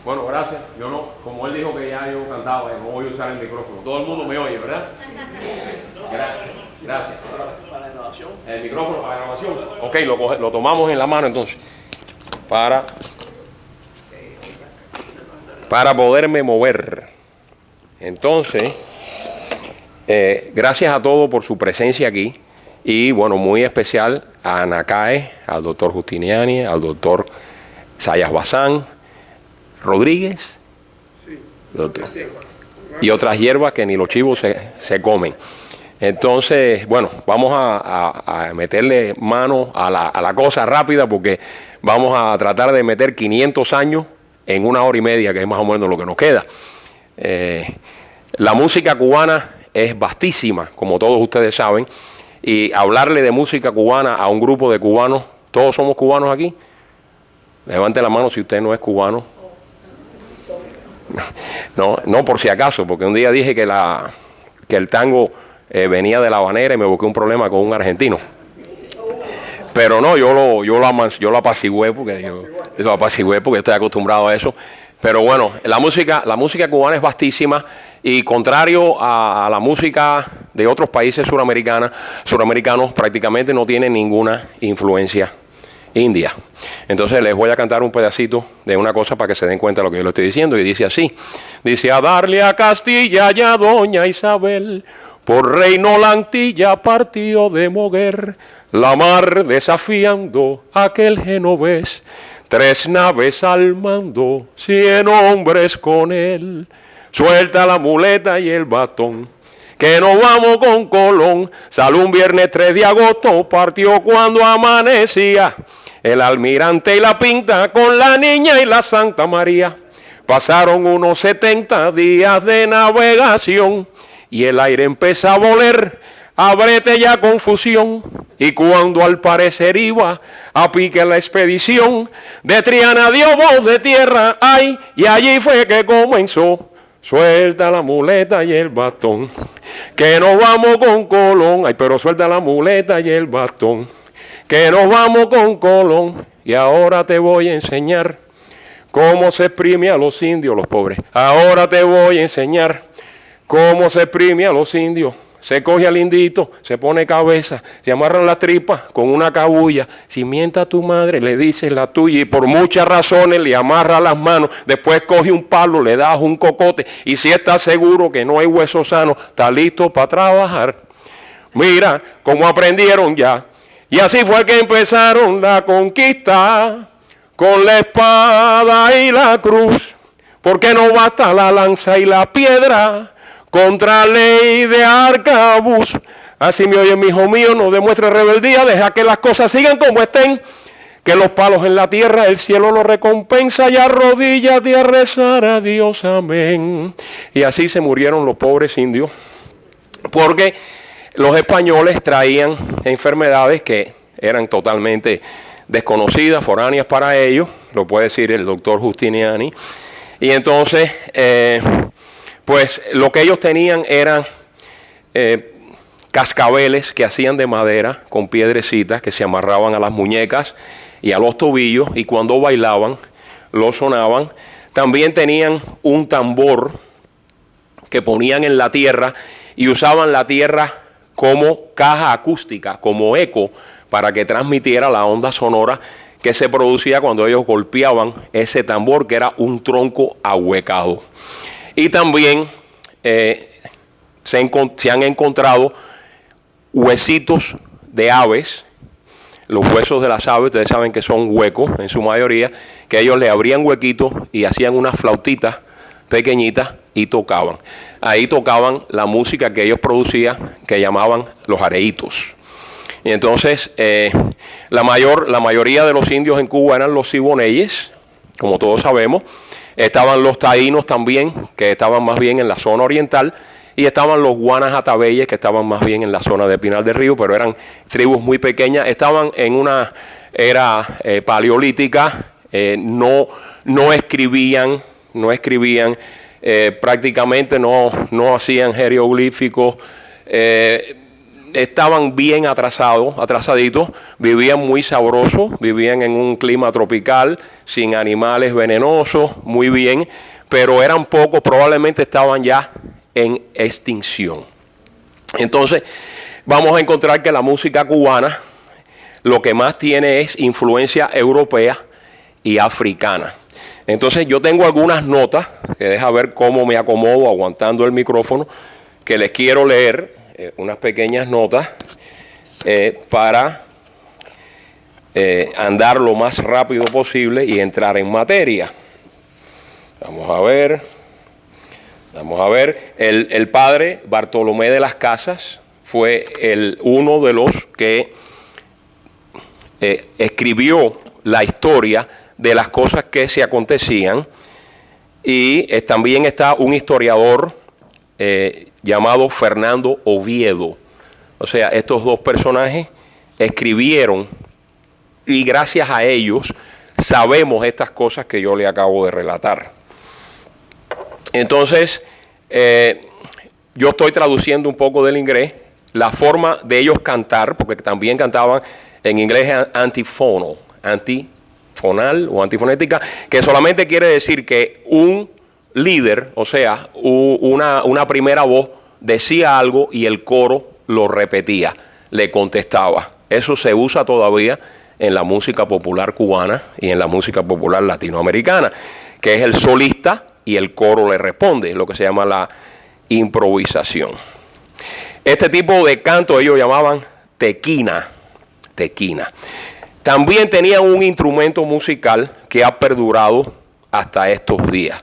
Bueno, gracias. Yo no, como él dijo que ya yo cantaba, no voy a usar el micrófono. Todo el mundo me oye, ¿verdad? Gracias. Para la grabación. El micrófono para la grabación. Ok, lo tomamos en la mano entonces. Para poderme mover. Entonces, gracias a todos por su presencia aquí. Y bueno, muy especial a Anacae, al doctor Justiniani, al doctor Sayas Bazán, Rodríguez, Sí. doctor, y otras hierbas que ni los chivos se comen. Entonces, bueno, vamos a meterle mano a la cosa rápida porque vamos a tratar de meter 500 años en 1 hora y media, que es más o menos lo que nos queda. La música cubana es vastísima, como todos ustedes saben, y hablarle de música cubana a un grupo de cubanos, ¿todos somos cubanos aquí? Levante la mano si usted no es cubano. No por si acaso, porque un día dije que el tango venía de La Habanera y me busqué un problema con un argentino. Pero no, yo lo apacigué porque estoy acostumbrado a eso. Pero bueno, la música cubana es vastísima y contrario a la música de otros países suramericanos prácticamente no tiene ninguna influencia india. Entonces les voy a cantar un pedacito de una cosa para que se den cuenta de lo que yo le estoy diciendo y dice así. Dice: a darle a Castilla y a doña Isabel, por reino la Antilla partió de Moguer, la mar desafiando aquel genovés, 3 naves al mando, 100 hombres con él. Suelta la muleta y el batón, que nos vamos con Colón. Salió un viernes 3 de agosto, partió cuando amanecía. El almirante y la Pinta con la Niña y la Santa María. Pasaron unos 70 días de navegación y el aire empezó a voler, a brete y a confusión. Y cuando al parecer iba a pique la expedición, de Triana dio voz de tierra, ay, y allí fue que comenzó. Suelta la muleta y el bastón, que nos vamos con Colón. Ay, pero suelta la muleta y el bastón, que nos vamos con Colón. Y ahora te voy a enseñar cómo se exprime a los indios, los pobres. Ahora te voy a enseñar cómo se exprime a los indios. Se coge al indito, se pone cabeza, se amarran las tripas con una cabulla. Si mienta a tu madre, le dices la tuya, y por muchas razones le amarra las manos. Después coge un palo, le das un cocote, y si está seguro que no hay hueso sano, está listo para trabajar. Mira cómo aprendieron ya. Y así fue que empezaron la conquista, con la espada y la cruz, porque no basta la lanza y la piedra contra ley de arcabuz. Así me oye, mi hijo mío, no demuestre rebeldía, deja que las cosas sigan como estén, que los palos en la tierra el cielo los recompensa, y arrodíllate a rezar a Dios, amén. Y así se murieron los pobres indios, porque los españoles traían enfermedades que eran totalmente desconocidas, foráneas para ellos, lo puede decir el doctor Justiniani. Y entonces pues lo que ellos tenían eran cascabeles que hacían de madera con piedrecitas que se amarraban a las muñecas y a los tobillos, y cuando bailaban lo sonaban. También tenían un tambor que ponían en la tierra y usaban la tierra como caja acústica, como eco, para que transmitiera la onda sonora que se producía cuando ellos golpeaban ese tambor, que era un tronco ahuecado. Y también se han encontrado huesitos de aves. Los huesos de las aves, ustedes saben que son huecos en su mayoría, que ellos le abrían huequitos y hacían unas flautitas pequeñitas y tocaban. Ahí tocaban la música que ellos producían, que llamaban los areitos. Y entonces la mayoría de los indios en Cuba eran los siboneyes, como todos sabemos. Estaban los taínos también, que estaban más bien en la zona oriental, y estaban los guanas atabeyes, que estaban más bien en la zona de Pinar del Río, pero eran tribus muy pequeñas. Estaban en una era paleolítica, no escribían, prácticamente no hacían jeroglíficos, estaban bien atrasaditos, vivían muy sabrosos, vivían en un clima tropical, sin animales venenosos, muy bien, pero eran pocos, probablemente estaban ya en extinción. Entonces, vamos a encontrar que la música cubana lo que más tiene es influencia europea y africana. Entonces, yo tengo algunas notas, que deja ver cómo me acomodo aguantando el micrófono, que les quiero leer, unas pequeñas notas, para andar lo más rápido posible y entrar en materia. Vamos a ver. El padre Bartolomé de las Casas fue uno de los que escribió la historia de las cosas que se acontecían, y también está un historiador llamado Fernando Oviedo. O sea, estos dos personajes escribieron, y gracias a ellos sabemos estas cosas que yo le acabo de relatar. Entonces, yo estoy traduciendo un poco del inglés, la forma de ellos cantar, porque también cantaban en inglés antifonal o antifonética, que solamente quiere decir que un líder, o sea, una primera voz decía algo y el coro lo repetía, le contestaba. Eso se usa todavía en la música popular cubana y en la música popular latinoamericana, que es el solista y el coro le responde, lo que se llama la improvisación. Este tipo de canto ellos llamaban tequina. También tenían un instrumento musical que ha perdurado hasta estos días,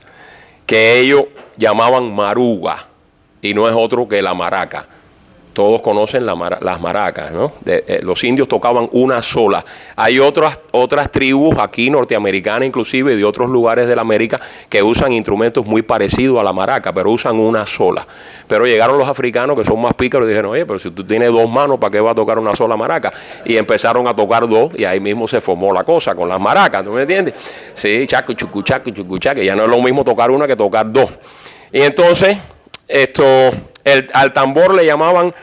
que ellos llamaban maruga, y no es otro que la maraca. Todos conocen las maracas, ¿no? Los indios tocaban una sola. Hay otras tribus aquí, norteamericanas inclusive, de otros lugares de la América, que usan instrumentos muy parecidos a la maraca, pero usan una sola. Pero llegaron los africanos, que son más pícaros, y dijeron, oye, pero si tú tienes dos manos, ¿para qué va a tocar una sola maraca? Y empezaron a tocar dos, y ahí mismo se formó la cosa con las maracas, ¿tú me entiendes? Sí, chaco, chucu, chaco, que ya no es lo mismo tocar una que tocar dos. Y entonces, al tambor le llamaban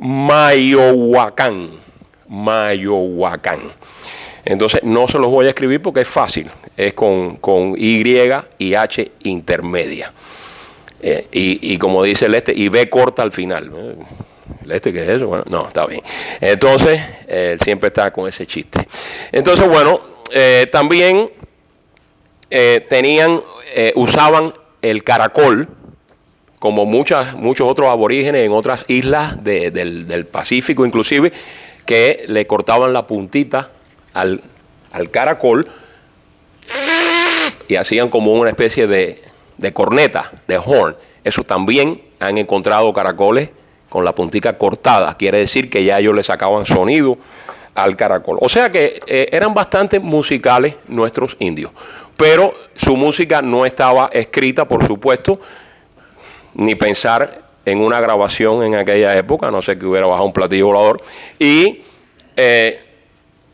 Mayohuacán. Entonces no se los voy a escribir porque es fácil, es con Y y H intermedia, y como dice y B corta al final. ¿Qué es eso? Bueno, no, está bien. Entonces él siempre está con ese chiste. Entonces, bueno, también usaban el caracol, como muchos otros aborígenes en otras islas del Pacífico inclusive, que le cortaban la puntita al caracol y hacían como una especie de corneta, de horn. Eso también han encontrado caracoles con la puntica cortada, quiere decir que ya ellos le sacaban sonido al caracol. O sea que eran bastante musicales nuestros indios, pero su música no estaba escrita, por supuesto, ni pensar en una grabación en aquella época, no sé que hubiera bajado un platillo volador, y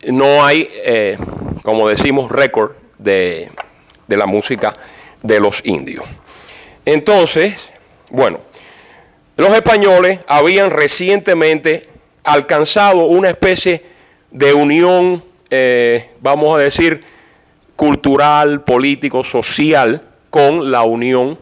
no hay, como decimos, récord de la música de los indios. Entonces, bueno, los españoles habían recientemente alcanzado una especie de unión, vamos a decir, cultural, político, social, con la unión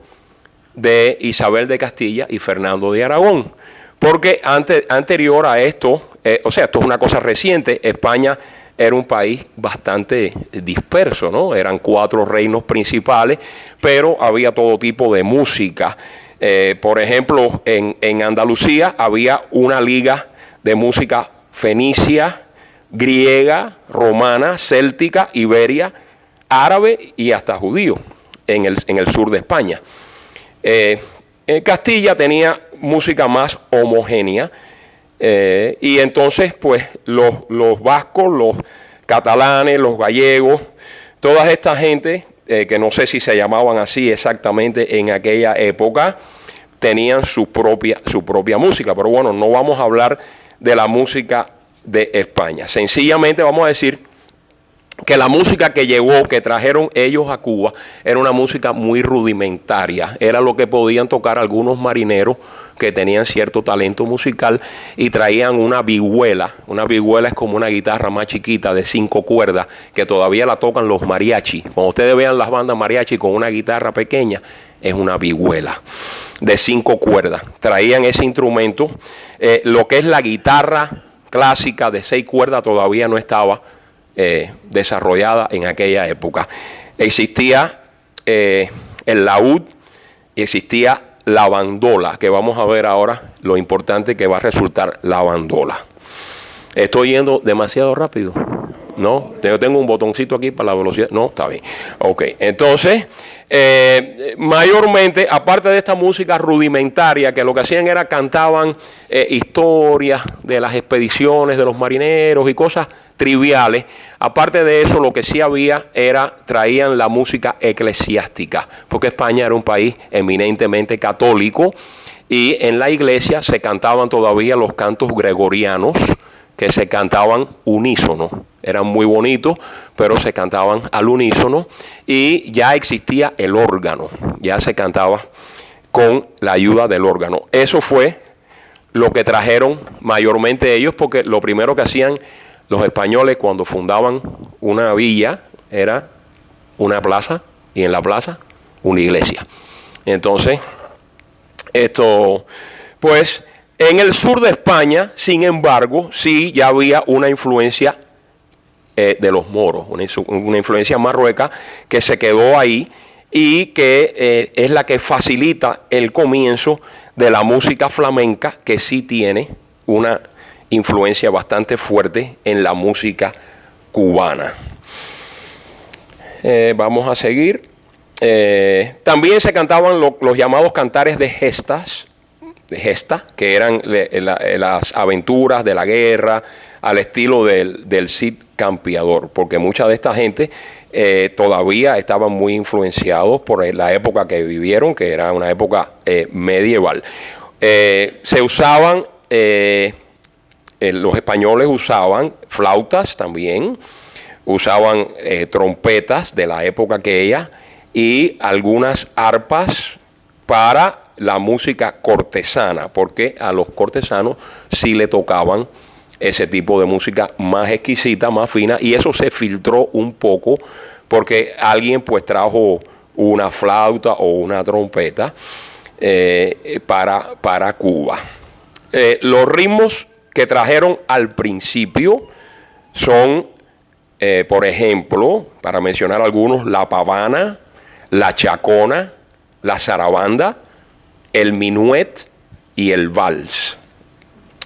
de Isabel de Castilla y Fernando de Aragón, porque anterior a esto, o sea, esto es una cosa reciente, España era un país bastante disperso, ¿no? Eran 4 reinos principales, pero había todo tipo de música. Por ejemplo, en Andalucía había una liga de música fenicia, griega, romana, céltica, iberia, árabe y hasta judío en el sur de España. Castilla tenía música más homogénea, y entonces pues los vascos, los catalanes, los gallegos, toda esta gente, que no sé si se llamaban así exactamente en aquella época, tenían su propia música. Pero bueno, no vamos a hablar de la música de España. Sencillamente vamos a decir que la música que llegó, que trajeron ellos a Cuba, era una música muy rudimentaria. Era lo que podían tocar algunos marineros que tenían cierto talento musical y traían una vihuela. Una vihuela es como una guitarra más chiquita de 5 cuerdas que todavía la tocan los mariachi. Cuando ustedes vean las bandas mariachi con una guitarra pequeña, es una vihuela de 5 cuerdas. Traían ese instrumento. Lo que es la guitarra clásica de 6 cuerdas todavía no estaba desarrollada en aquella época. Existía el laúd y existía la bandola, que vamos a ver ahora lo importante que va a resultar la bandola. Estoy yendo demasiado rápido, ¿no? Yo tengo un botoncito aquí para la velocidad. No, está bien. Ok, entonces, mayormente, aparte de esta música rudimentaria, que lo que hacían era cantaban historias de las expediciones de los marineros y cosas triviales. Aparte de eso, lo que sí había traían la música eclesiástica, porque España era un país eminentemente católico y en la iglesia se cantaban todavía los cantos gregorianos, que se cantaban unísono. Eran muy bonitos, pero se cantaban al unísono y ya existía el órgano, ya se cantaba con la ayuda del órgano. Eso fue lo que trajeron mayormente ellos, porque lo primero que hacían los españoles cuando fundaban una villa era una plaza y en la plaza una iglesia. Entonces, esto, pues, en el sur de España, sin embargo, sí ya había una influencia de los moros, una influencia marrueca que se quedó ahí y que es la que facilita el comienzo de la música flamenca, que sí tiene una influencia bastante fuerte en la música cubana. Vamos a seguir. También se cantaban los llamados cantares de gesta, que eran las aventuras de la guerra al estilo del Cid Campeador, porque mucha de esta gente todavía estaban muy influenciados por la época que vivieron, que era una época medieval. Se usaban, los españoles usaban flautas también, usaban trompetas de la época aquella y algunas arpas para la música cortesana, porque a los cortesanos sí le tocaban ese tipo de música más exquisita, más fina, y eso se filtró un poco porque alguien pues trajo una flauta o una trompeta para Cuba. Los ritmos que trajeron al principio son, por ejemplo, para mencionar algunos, la pavana, la chacona, la zarabanda, el minuet y el vals.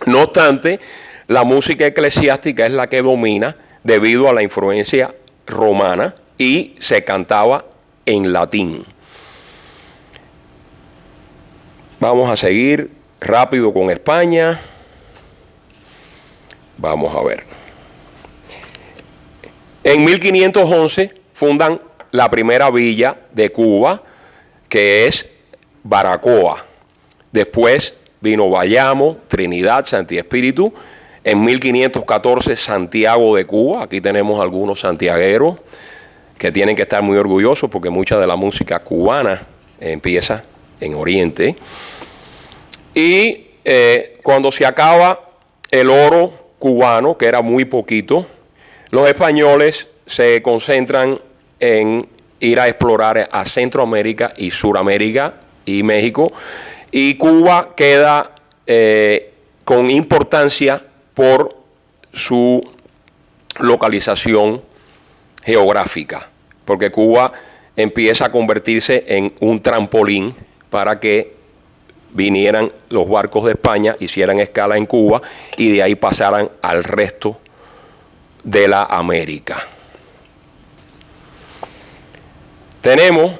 No obstante, la música eclesiástica es la que domina debido a la influencia romana y se cantaba en latín. Vamos a seguir rápido con España. Vamos a ver. En 1511 fundan la primera villa de Cuba, que es Baracoa. Después vino Bayamo, Trinidad, Santi Espíritu. En 1514 Santiago de Cuba. Aquí tenemos algunos santiagueros que tienen que estar muy orgullosos porque mucha de la música cubana empieza en Oriente. Y cuando se acaba el oro cubano, que era muy poquito, los españoles se concentran en ir a explorar a Centroamérica y Suramérica y México, y Cuba queda con importancia por su localización geográfica, porque Cuba empieza a convertirse en un trampolín para que vinieran los barcos de España, hicieran escala en Cuba y de ahí pasaran al resto de la América. Tenemos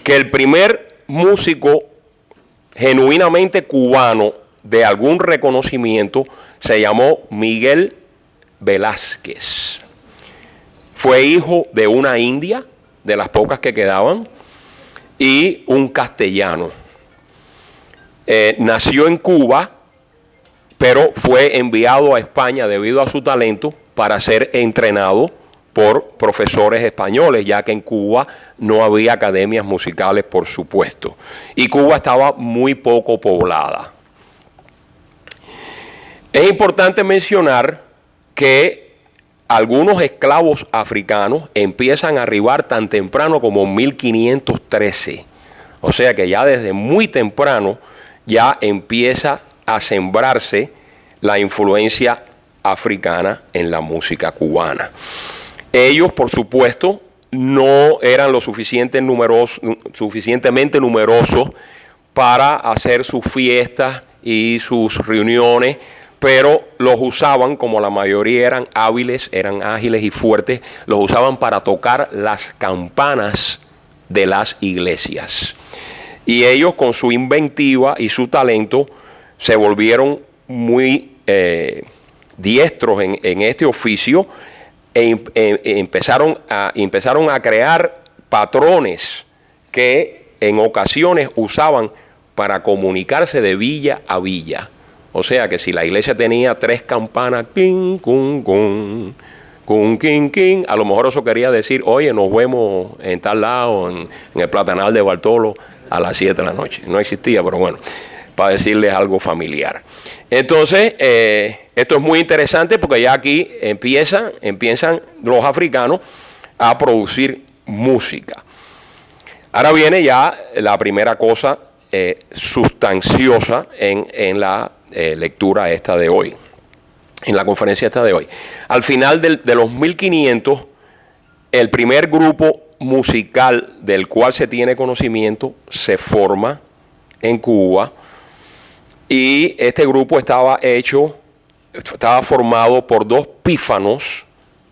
que el primer músico genuinamente cubano de algún reconocimiento se llamó Miguel Velázquez. Fue hijo de una india, de las pocas que quedaban, y un castellano. Nació en Cuba, pero fue enviado a España debido a su talento para ser entrenado por profesores españoles, ya que en Cuba no había academias musicales, por supuesto. Y Cuba estaba muy poco poblada. Es importante mencionar que algunos esclavos africanos empiezan a arribar tan temprano como en 1513. O sea que ya desde muy temprano ya empieza a sembrarse la influencia africana en la música cubana. Ellos, por supuesto, no eran lo suficientemente numerosos para hacer sus fiestas y sus reuniones, pero los usaban, como la mayoría eran hábiles, eran ágiles y fuertes, los usaban para tocar las campanas de las iglesias. Y ellos, con su inventiva y su talento, se volvieron muy diestros en este oficio empezaron a crear patrones que en ocasiones usaban para comunicarse de villa a villa. O sea que si la iglesia tenía 3 campanas, king, cum, cum, cum, king, king, a lo mejor eso quería decir, oye, nos vemos en tal lado, en el Platanal de Bartolo, a las 7 de la noche. No existía, pero bueno, para decirles algo familiar. Entonces, esto es muy interesante porque ya aquí empiezan los africanos a producir música. Ahora viene ya la primera cosa sustanciosa en la lectura esta de hoy, en la conferencia esta de hoy. Al final de los 1500, el primer grupo musical del cual se tiene conocimiento se forma en Cuba. Y este grupo estaba formado por 2 pífanos,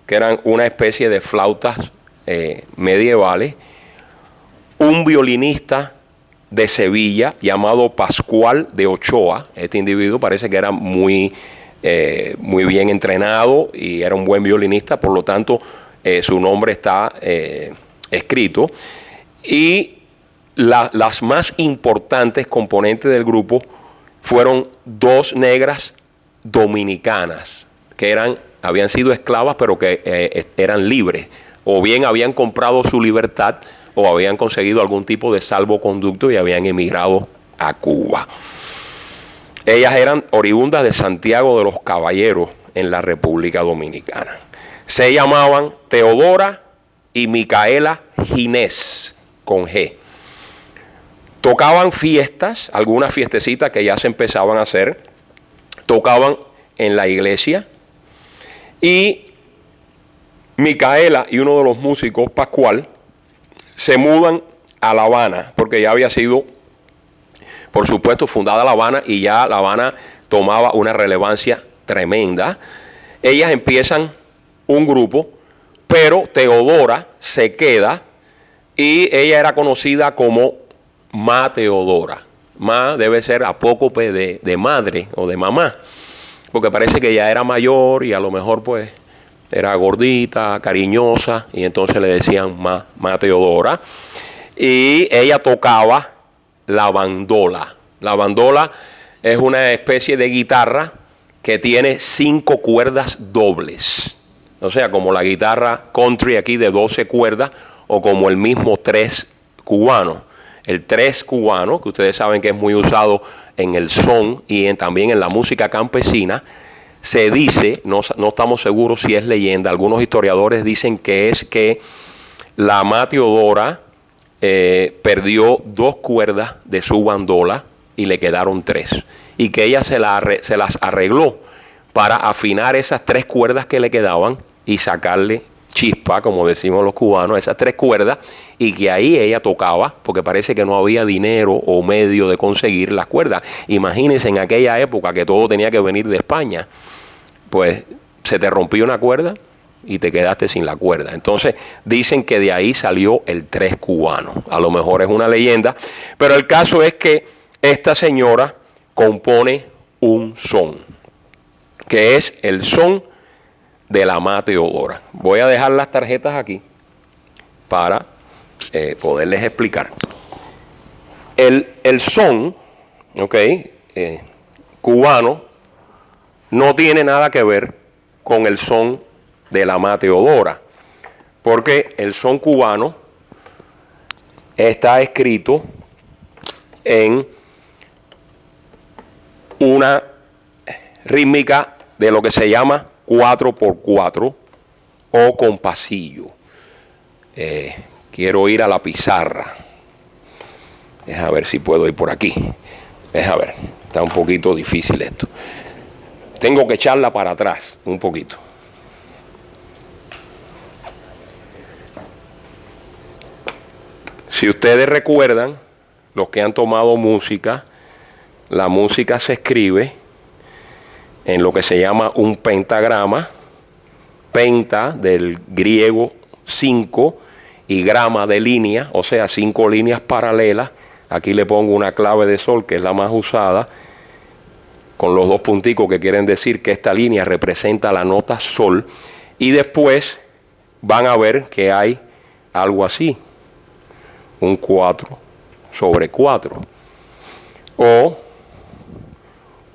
que eran una especie de flautas medievales, un violinista de Sevilla llamado Pascual de Ochoa. Este individuo parece que era muy bien entrenado y era un buen violinista, por lo tanto su nombre está escrito. Y las más importantes componentes del grupo fueron 2 negras dominicanas que habían sido esclavas, pero que eran libres, o bien habían comprado su libertad o habían conseguido algún tipo de salvoconducto y habían emigrado a Cuba. Ellas eran oriundas de Santiago de los Caballeros, en la República Dominicana. Se llamaban Teodora y Micaela Ginés, con G. Tocaban fiestas, algunas fiestecitas que ya se empezaban a hacer, tocaban en la iglesia, y Micaela y uno de los músicos, Pascual, se mudan a La Habana, porque ya había sido, por supuesto, fundada La Habana, y ya La Habana tomaba una relevancia tremenda. Ellas empiezan un grupo, pero Teodora se queda, y ella era conocida como Ma Teodora. Ma debe ser apócope de madre o de mamá, porque parece que ya era mayor y a lo mejor pues era gordita, cariñosa, y entonces le decían Ma Teodora. Y ella tocaba la bandola. La bandola es una especie de guitarra que tiene 5 cuerdas dobles. O sea, como la guitarra country aquí de 12 cuerdas, o como el mismo 3 cubano. El 3 cubano, que ustedes saben que es muy usado en el son y también en la música campesina, se dice, no estamos seguros si es leyenda, algunos historiadores dicen que es que la Ma Teodora perdió 2 cuerdas de su bandola y le quedaron 3. Y que ella se las arregló para afinar esas 3 cuerdas que le quedaban y sacarle chispa, como decimos los cubanos, esas 3 cuerdas, y que ahí ella tocaba, porque parece que no había dinero o medio de conseguir las cuerdas. Imagínense en aquella época que todo tenía que venir de España, pues se te rompió una cuerda y te quedaste sin la cuerda. Entonces dicen que de ahí salió el 3 cubano. A lo mejor es una leyenda, pero el caso es que esta señora compone un son, que es el son de la Ma Teodora. Voy a dejar las tarjetas aquí para poderles explicar. El son, cubano, no tiene nada que ver con el son de la mateodora, porque el son cubano está escrito en una rítmica de lo que se llama 4x4 o compasillo. Quiero ir a la pizarra. Deja ver si puedo ir por aquí. Deja ver, está un poquito difícil esto. Tengo que echarla para atrás un poquito. Si ustedes recuerdan, los que han tomado música, la música se escribe en lo que se llama un pentagrama, penta del griego 5 y grama de línea, o sea, 5 líneas paralelas. Aquí le pongo una clave de sol, que es la más usada, con los 2 punticos que quieren decir que esta línea representa la nota sol. Y después van a ver que hay algo así, un 4/4, o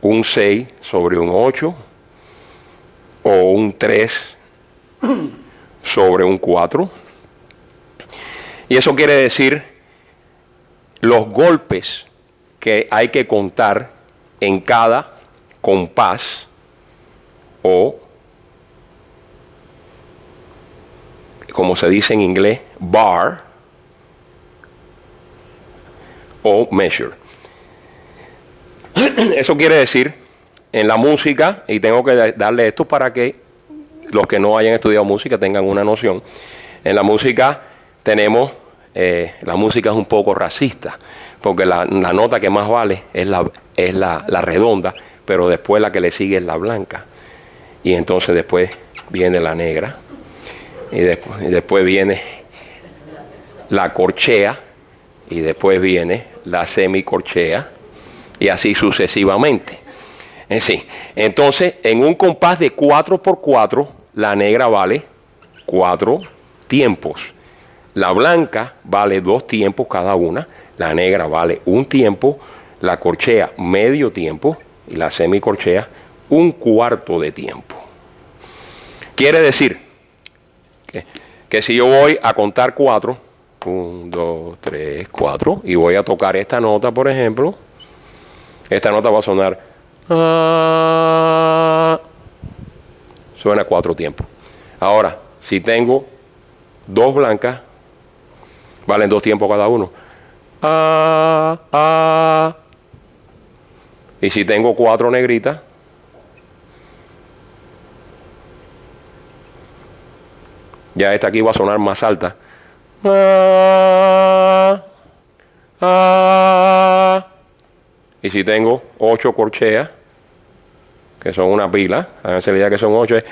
un 6/8, o un 3/4. Y eso quiere decir los golpes que hay que contar en cada compás o, como se dice en inglés, bar o measure. Eso quiere decir, en la música, y tengo que darle esto para que los que no hayan estudiado música tengan una noción. En la música tenemos, la música es un poco racista, porque la nota que más vale es la redonda, pero después la que le sigue es la blanca. Y entonces después viene la negra, y después viene la corchea, y después viene la semicorchea, y así sucesivamente. Sí. Entonces, en un compás de 4x4, la negra vale 4 tiempos. La blanca vale 2 tiempos cada una, la negra vale 1 tiempo, la corchea medio tiempo y la semicorchea 1/4 de tiempo. Quiere decir que si yo voy a contar 4, 1, 2, 3, 4, y voy a tocar esta nota, por ejemplo, esta nota va a sonar, suena 4 tiempos. Ahora, si tengo 2 blancas, valen 2 tiempos cada uno. Y si tengo 4 negritas, ya esta aquí va a sonar más alta. Y si tengo 8 corcheas, que son una pila, háganse la idea que son 8, es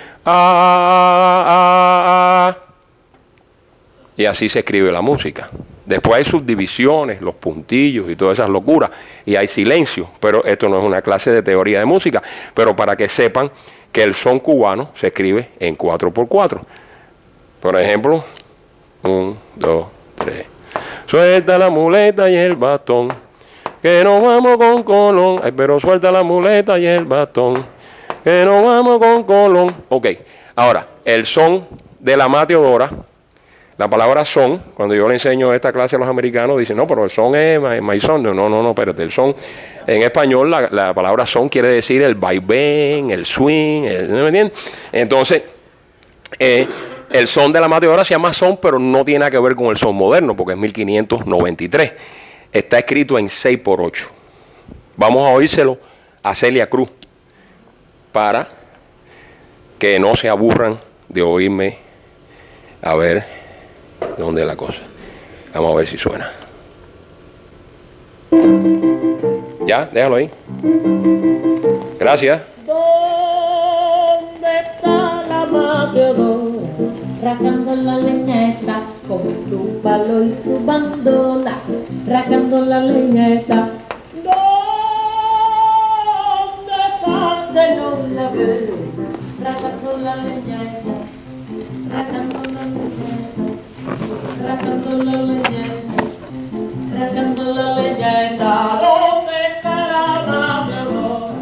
y así se escribe la música. Después hay subdivisiones, los puntillos y todas esas locuras, y hay silencio, pero esto no es una clase de teoría de música, pero para que sepan que el son cubano se escribe en 4x4. Por ejemplo, 1, 2, 3. Suelta la muleta y el bastón, que nos vamos con Colón. Ay, pero suelta la muleta y el bastón, que nos vamos con Colón. Ok, ahora, el son de la mateodora. La palabra son, cuando yo le enseño esta clase a los americanos, dicen, no, pero el son es my son. No, espérate, el son, en español, la palabra son quiere decir el vaivén, el swing, ¿no me entiendes? Entonces, el son de la mateodora se llama son, pero no tiene nada que ver con el son moderno, porque es 1593. Está escrito en 6x8. Vamos a oírselo a Celia Cruz, para que no se aburran de oírme. A ver dónde es la cosa. Vamos a ver si suena. Ya, déjalo ahí. Gracias. ¿Dónde está la mateadora? Racando la leñeta con su palo y su bandola. Racando la leñeta. ¿Dónde está que no la ve? Racando la leñeta. Racando la leñeta. Racando la leñeta. Racando la leñeta. ¿Dónde está la mateadora?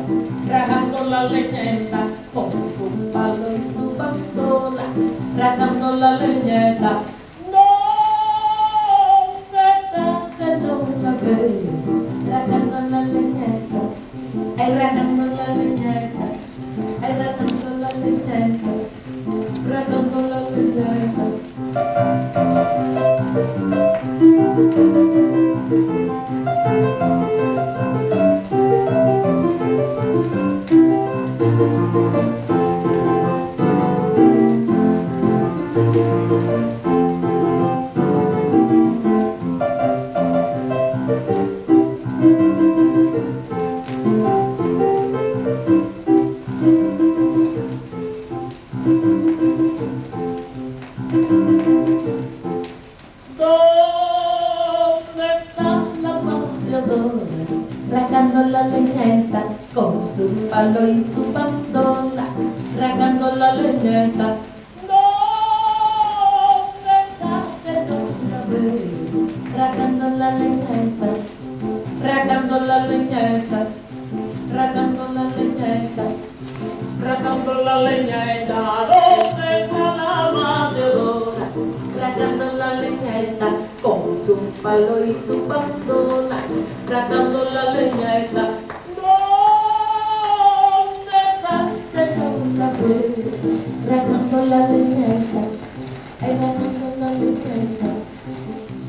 Rajando la leñeta con su palo y su bandola, Racando la leñeta con su palo y su bandola, racando la leñeta. ¿Dónde está que no la veo? Racando la leñeta, racando la leñeta, racando la leñeta, racando la leñeta. ¿Dónde está la mateadora? Racando la leñeta con su palo y su bandola, racando la leñeta. ¿Dónde está que no la veo? Racando la leñeta, ay, racando la leñeta,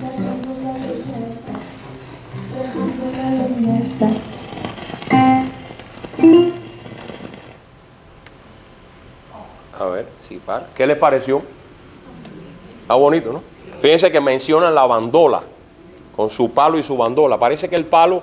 racando la leñeta, racando la leñeta. A ver, si para. ¿Qué les pareció? Está bonito, ¿no? Fíjense que mencionan la bandola, con su palo y su bandola. Parece que el palo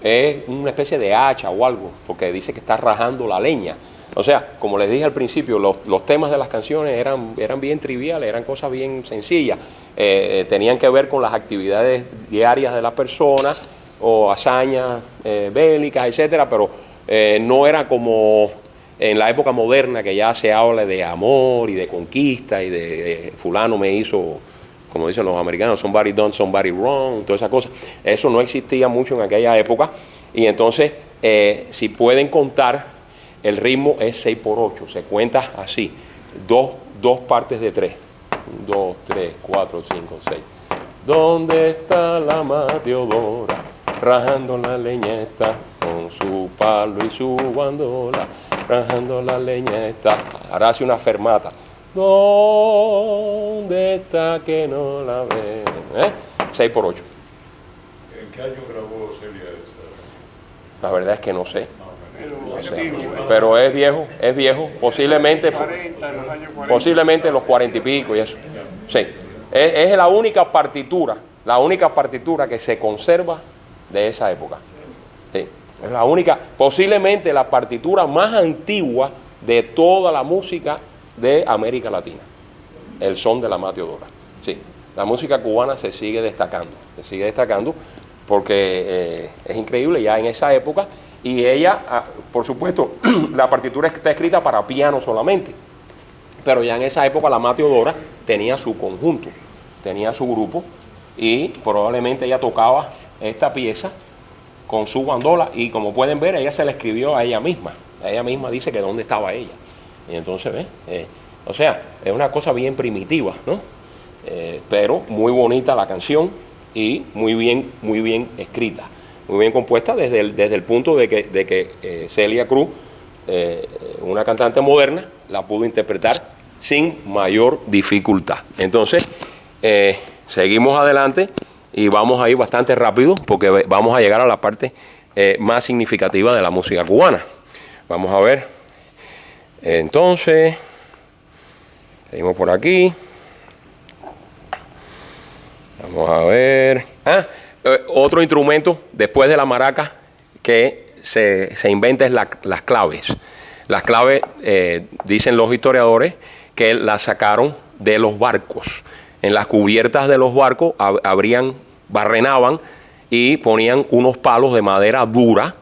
es una especie de hacha o algo, porque dice que está rajando la leña. O sea, como les dije al principio, los temas de las canciones eran bien triviales, eran cosas bien sencillas. Tenían que ver con las actividades diarias de las personas o hazañas bélicas, etcétera, pero no era como en la época moderna, que ya se habla de amor y de conquista y de fulano me hizo, como dicen los americanos, somebody done somebody wrong, todas esas cosas. Eso no existía mucho en aquella época. Y entonces, si pueden contar, el ritmo es 6x8, se cuenta así, dos partes de 3. 2, 3, 4, 5, 6. ¿Dónde está la mateadora? Rajando la leñeta con su palo y su bandola, rajando la leñeta. Ahora hace una fermata. ¿Dónde está que no la ve? 6x8. ¿En qué año grabó Celia esa? La verdad es que no sé. No sé. Pero es viejo, posiblemente los 40 y pico y eso. Sí. Es la única partitura que se conserva de esa época. Sí. Es la única, posiblemente la partitura más antigua de toda la música de América Latina. El son de la mateadora. Sí. La música cubana se sigue destacando porque es increíble ya en esa época. Y ella, por supuesto, la partitura está escrita para piano solamente, pero ya en esa época la mateadora tenía su conjunto, tenía su grupo, y probablemente ella tocaba esta pieza con su bandola, y como pueden ver, ella se la escribió a ella misma. Ella misma dice que dónde estaba ella. Y entonces, o sea, es una cosa bien primitiva, ¿no? Pero muy bonita la canción y muy bien escrita. Muy bien compuesta desde el punto de que Celia Cruz, una cantante moderna, la pudo interpretar sin mayor dificultad. Entonces, seguimos adelante y vamos a ir bastante rápido porque vamos a llegar a la parte más significativa de la música cubana. Vamos a ver. Entonces, seguimos por aquí. Vamos a ver. Otro instrumento después de la maraca que se inventa es las claves. Las claves, dicen los historiadores, que las sacaron de los barcos. En las cubiertas de los barcos barrenaban y ponían unos palos de madera dura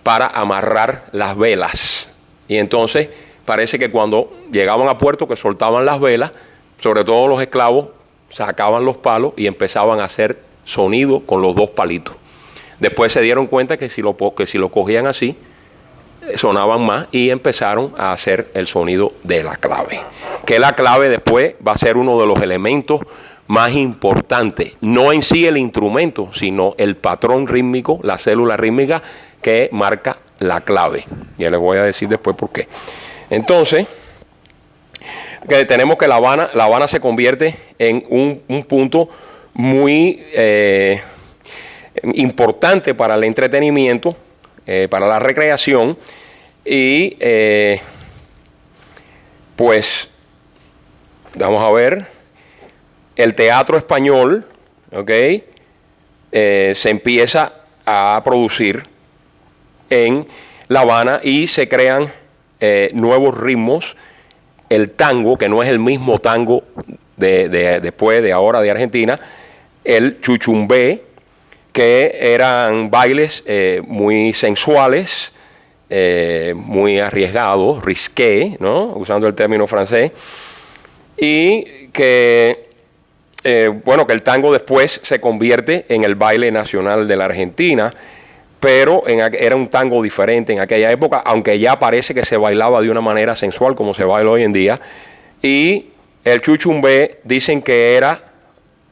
para amarrar las velas. Y entonces parece que cuando llegaban a puerto, que soltaban las velas, sobre todo los esclavos, sacaban los palos y empezaban a hacer sonido con los dos palitos. Después se dieron cuenta que si lo cogían así, sonaban más, y empezaron a hacer el sonido de la clave. Que la clave después va a ser uno de los elementos más importantes, no en sí el instrumento, sino el patrón rítmico, la célula rítmica que marca la clave. Ya les voy a decir después por qué. Entonces, que tenemos que La Habana se convierte en un punto muy importante para el entretenimiento, para la recreación y pues vamos a ver, el teatro español, ¿ok? Se empieza a producir en La Habana y se crean nuevos ritmos. El tango, que no es el mismo tango después de ahora de Argentina, el chuchumbé, que eran bailes muy sensuales, muy arriesgados, risqué, ¿no? Usando el término francés, y que bueno, que el tango después se convierte en el baile nacional de la Argentina, pero era un tango diferente en aquella época, aunque ya parece que se bailaba de una manera sensual como se baila hoy en día. Y el chuchumbé dicen que era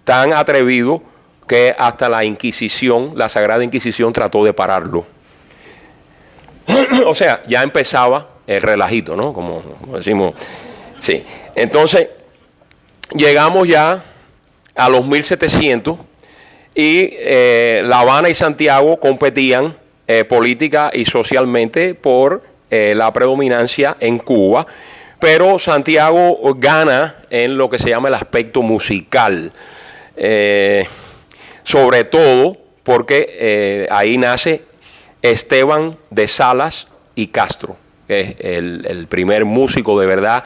tan atrevido que hasta la Inquisición, la Sagrada Inquisición, trató de pararlo. O sea, ya empezaba el relajito, ¿no? Como decimos. Sí. Entonces, llegamos ya a los 1700 y La Habana y Santiago competían política y socialmente por la predominancia en Cuba, pero Santiago gana en lo que se llama el aspecto musical, sobre todo porque ahí nace Esteban de Salas y Castro, que es el primer músico de verdad,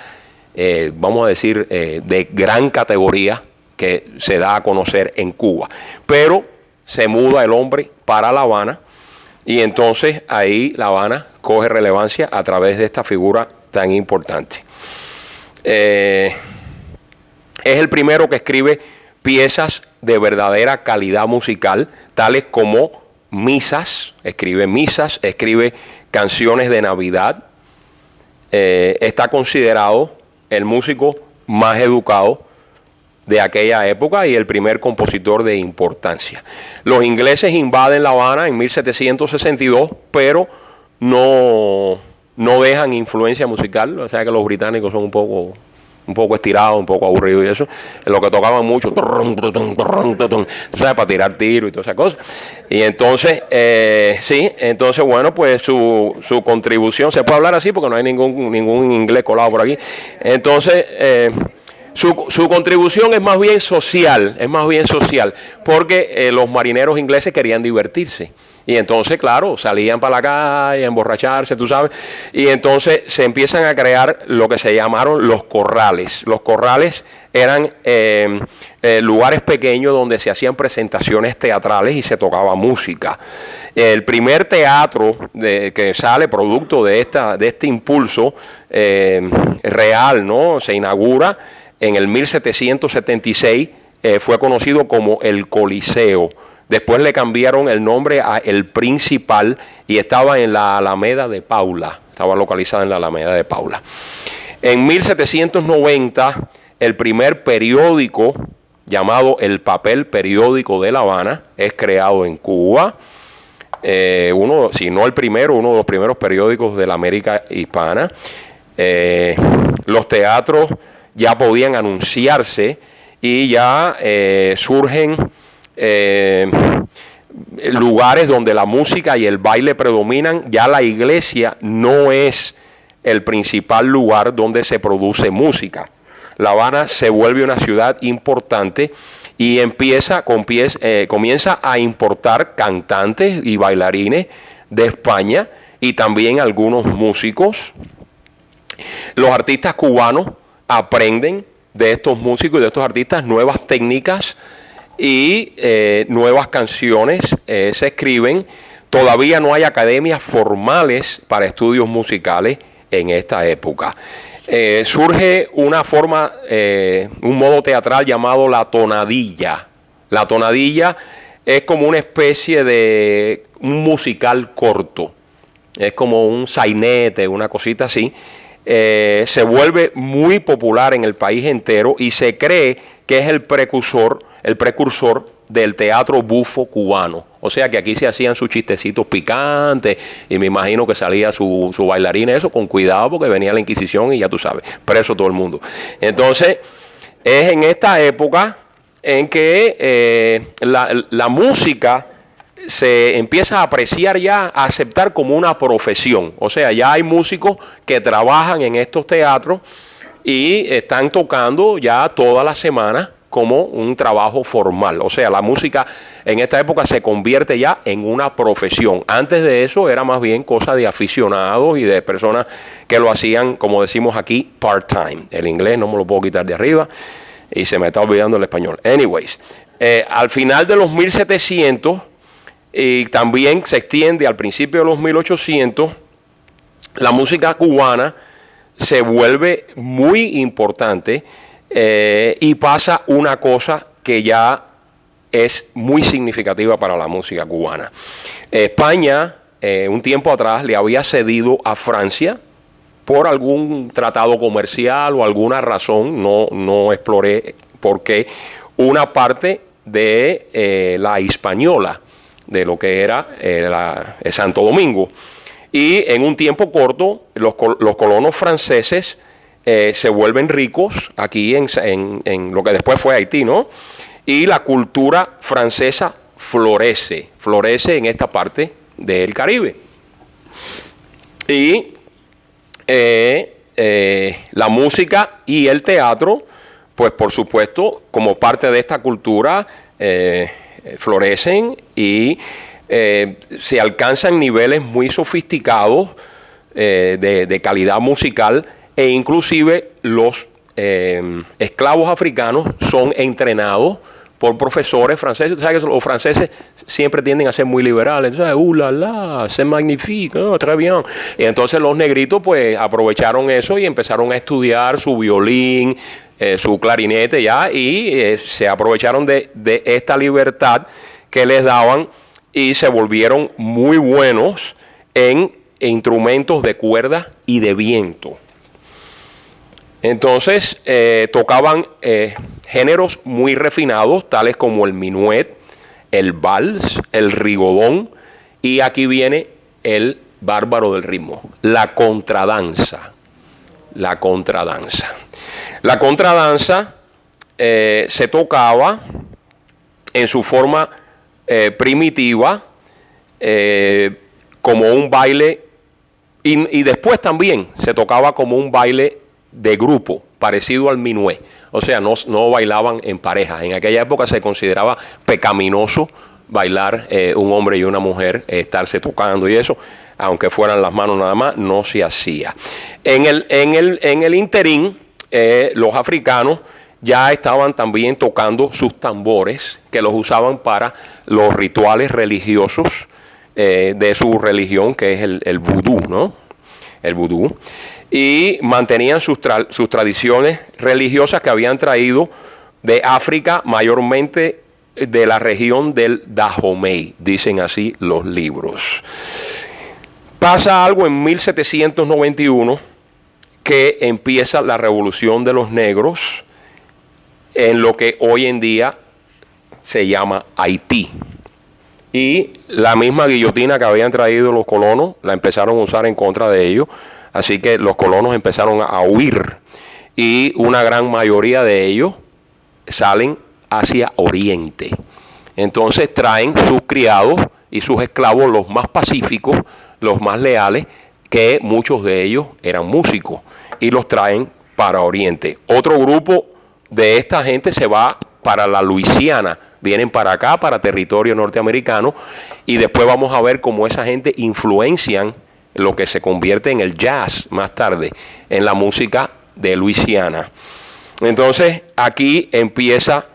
vamos a decir, de gran categoría que se da a conocer en Cuba. Pero se muda el hombre para La Habana y entonces ahí La Habana coge relevancia a través de esta figura tan importante. Es el primero que escribe piezas de verdadera calidad musical, tales como misas, escribe canciones de Navidad. Está considerado el músico más educado de aquella época y el primer compositor de importancia. Los ingleses invaden La Habana en 1762, pero no dejan influencia musical. O sea que los británicos son un poco estirados, un poco aburridos y eso. Lo que tocaban mucho, ¿sabes? Para tirar tiro y todas esas cosas. Y entonces, entonces bueno, pues su contribución, se puede hablar así porque no hay ningún inglés colado por aquí. Entonces, su contribución es más bien social, porque los marineros ingleses querían divertirse. Y entonces, claro, salían para la calle a emborracharse, tú sabes. Y entonces se empiezan a crear lo que se llamaron los corrales. Los corrales eran lugares pequeños donde se hacían presentaciones teatrales y se tocaba música. El primer teatro que sale producto de este impulso real, ¿no? Se inaugura en el 1776, fue conocido como el Coliseo. Después le cambiaron el nombre a El Principal y estaba en la Alameda de Paula. Estaba localizada en la Alameda de Paula. En 1790, el primer periódico llamado El Papel Periódico de La Habana es creado en Cuba. Si no el primero, uno de los primeros periódicos de la América hispana. Los teatros ya podían anunciarse y ya surgen lugares donde la música y el baile predominan. Ya la iglesia no es el principal lugar donde se produce música. La Habana se vuelve una ciudad importante y comienza a importar cantantes y bailarines de España y también algunos músicos. Los artistas cubanos aprenden de estos músicos y de estos artistas nuevas técnicas y nuevas canciones se escriben. Todavía no hay academias formales para estudios musicales en esta época. Surge una forma, un modo teatral llamado la tonadilla. La tonadilla es como una especie de un musical corto. Es como un sainete, una cosita así. Se vuelve muy popular en el país entero y se cree que es el precursor del teatro bufo cubano. O sea que aquí se hacían sus chistecitos picantes y me imagino que salía su bailarina, eso con cuidado porque venía la Inquisición y ya tú sabes, preso todo el mundo. Entonces, es en esta época en que la música se empieza a apreciar ya, a aceptar como una profesión. O sea, ya hay músicos que trabajan en estos teatros y están tocando ya toda la semana como un trabajo formal. O sea, la música en esta época se convierte ya en una profesión. Antes de eso era más bien cosa de aficionados y de personas que lo hacían, como decimos aquí, part-time. El inglés no me lo puedo quitar de arriba y se me está olvidando el español. Anyways, al final de los 1700 y también se extiende al principio de los 1800, la música cubana se vuelve muy importante y pasa una cosa que ya es muy significativa para la música cubana. España, un tiempo atrás, le había cedido a Francia por algún tratado comercial o alguna razón, no exploré por qué, una parte de la Hispaniola, de lo que era Santo Domingo. Y en un tiempo corto, los colonos franceses se vuelven ricos aquí en lo que después fue Haití, ¿no? Y la cultura francesa florece en esta parte del Caribe. Y la música y el teatro, pues por supuesto, como parte de esta cultura, florecen y se alcanzan niveles muy sofisticados de calidad musical, e inclusive los esclavos africanos son entrenados por profesores franceses. ¿Sabes que los franceses siempre tienden a ser muy liberales? ¿Sabes? La, la, c'est magnifique, oh, très bien. Y entonces los negritos pues aprovecharon eso y empezaron a estudiar su violín, su clarinete ya, y se aprovecharon de esta libertad que les daban y se volvieron muy buenos en instrumentos de cuerda y de viento. Entonces tocaban géneros muy refinados, tales como el minuet, el vals, el rigodón, y aquí viene el bárbaro del ritmo, la contradanza. La contradanza. La contradanza se tocaba en su forma primitiva como un baile, y después también se tocaba como un baile de grupo, parecido al minué. O sea, no bailaban en pareja. En aquella época se consideraba pecaminoso bailar un hombre y una mujer, estarse tocando y eso, aunque fueran las manos nada más, no se hacía. En el interín, los africanos ya estaban también tocando sus tambores, que los usaban para los rituales religiosos de su religión, que es el vudú, ¿no? El vudú. Y mantenían sus tradiciones religiosas que habían traído de África, mayormente de la región del Dahomey, dicen así los libros. Pasa algo en 1791 que empieza la revolución de los negros en lo que hoy en día se llama Haití. Y la misma guillotina que habían traído los colonos la empezaron a usar en contra de ellos. Así que los colonos empezaron a huir y una gran mayoría de ellos salen hacia Oriente. Entonces traen sus criados y sus esclavos, los más pacíficos, los más leales, que muchos de ellos eran músicos, y los traen para Oriente. Otro grupo de esta gente se va para la Luisiana, vienen para acá, para territorio norteamericano, y después vamos a ver cómo esa gente influencian lo que se convierte en el jazz más tarde, en la música de Luisiana. Entonces aquí empieza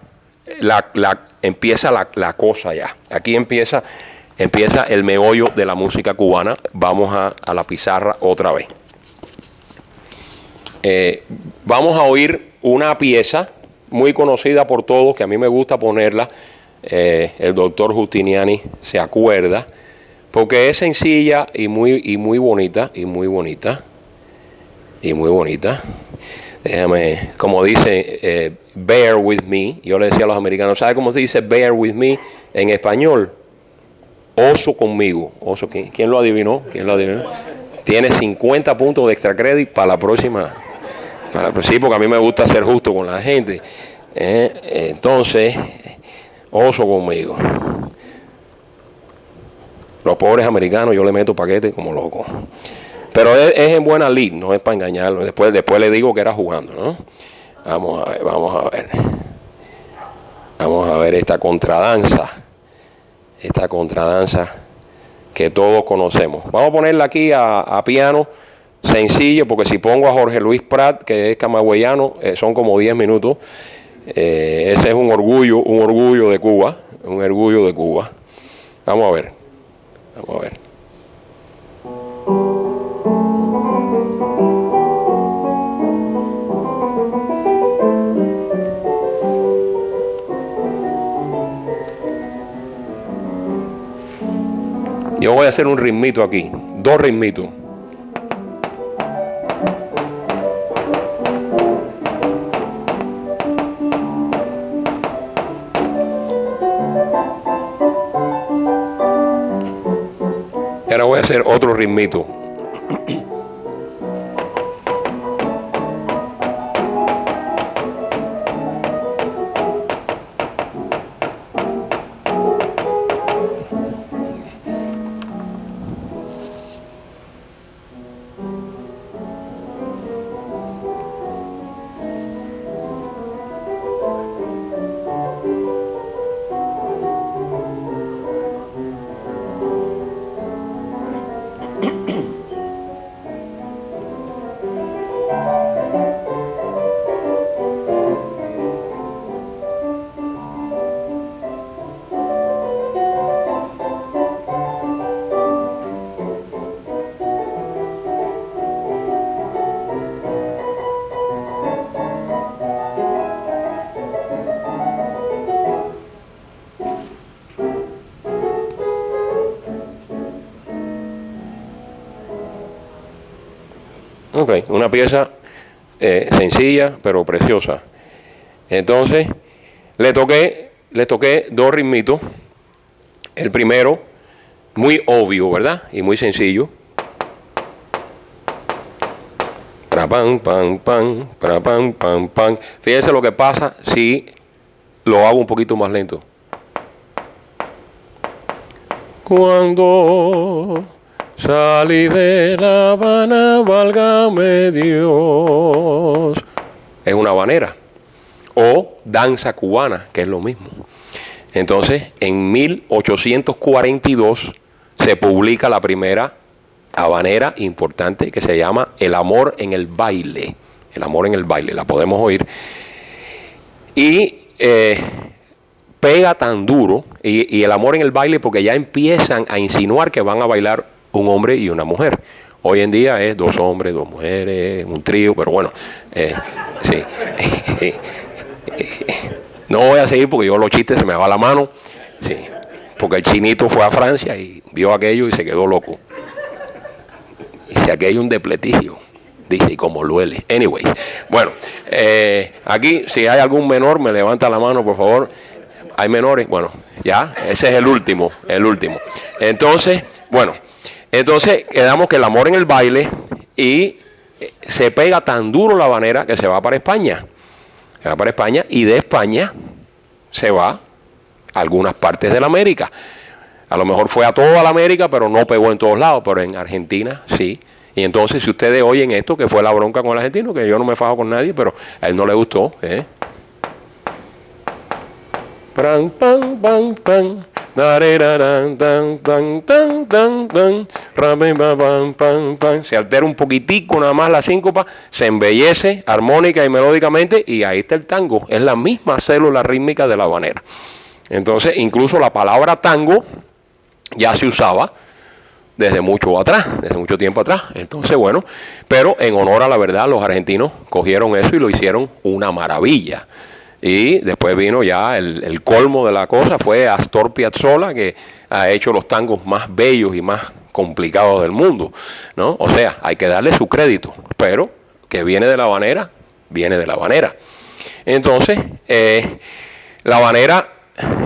la cosa ya. Aquí empieza el meollo de la música cubana. Vamos a la pizarra otra vez. Vamos a oír una pieza muy conocida por todos, que a mí me gusta ponerla. El doctor Justiniani se acuerda, porque es sencilla y muy bonita, y muy bonita, y muy bonita. Déjame, como dice, bear with me. Yo le decía a los americanos, ¿sabe cómo se dice bear with me en español? Oso conmigo. Oso, ¿quién lo adivinó? ¿Quién lo adivinó? Tiene 50 puntos de extra crédito para la próxima. Sí, porque a mí me gusta ser justo con la gente. Entonces, oso conmigo. Los pobres americanos yo le meto paquete como loco. Pero es en buena lid, no es para engañarlo. Después le digo que era jugando, ¿no? Vamos a ver. Vamos a ver esta contradanza. Esta contradanza que todos conocemos. Vamos a ponerla aquí a piano sencillo, porque si pongo a Jorge Luis Prat, que es camagüeyano, son como 10 minutos. Ese es un orgullo de Cuba, un orgullo de Cuba. Vamos a ver. Yo voy a hacer un ritmito aquí, 2 ritmitos. Ahora voy a hacer otro ritmito. Ok, una pieza sencilla pero preciosa. Entonces le toqué 2 ritmitos. El primero, muy obvio, ¿verdad? Y muy sencillo. Para pam, pam, pam, para pam, pam, pam. Fíjense lo que pasa si lo hago un poquito más lento. Cuando salí de La Habana, válgame Dios. Es una habanera. O danza cubana, que es lo mismo. Entonces, en 1842 se publica la primera habanera importante que se llama El amor en el baile. El amor en el baile, la podemos oír. Y pega tan duro, y el amor en el baile, porque ya empiezan a insinuar que van a bailar un hombre y una mujer. Hoy en día es 2 hombres, 2 mujeres, un trío, pero bueno, sí. No voy a seguir porque yo los chistes se me va la mano, sí, porque el chinito fue a Francia y vio aquello y se quedó loco. Y aquello es un despletigio, dice, y como duele. Anyways, bueno, aquí si hay algún menor me levanta la mano, por favor. Hay menores, bueno, ya, ese es el último. Entonces, bueno, quedamos que el amor en el baile, y se pega tan duro la habanera que se va para España. Y de España se va a algunas partes de la América. A lo mejor fue a toda la América, pero no pegó en todos lados, pero en Argentina sí. Y entonces, si ustedes oyen esto, que fue la bronca con el argentino, que yo no me fajo con nadie, pero a él no le gustó, Pam, pam, pam, pam. Se altera un poquitico nada más la síncopa, se embellece armónica y melódicamente, y ahí está el tango. Es la misma célula rítmica de la habanera. Entonces, incluso la palabra tango ya se usaba desde mucho tiempo atrás. Entonces, bueno, pero en honor a la verdad, los argentinos cogieron eso y lo hicieron una maravilla. Y después vino ya el colmo de la cosa, fue Astor Piazzolla, que ha hecho los tangos más bellos y más complicados del mundo, ¿no? O sea, hay que darle su crédito, pero que viene de la habanera, viene de la habanera. Entonces, la habanera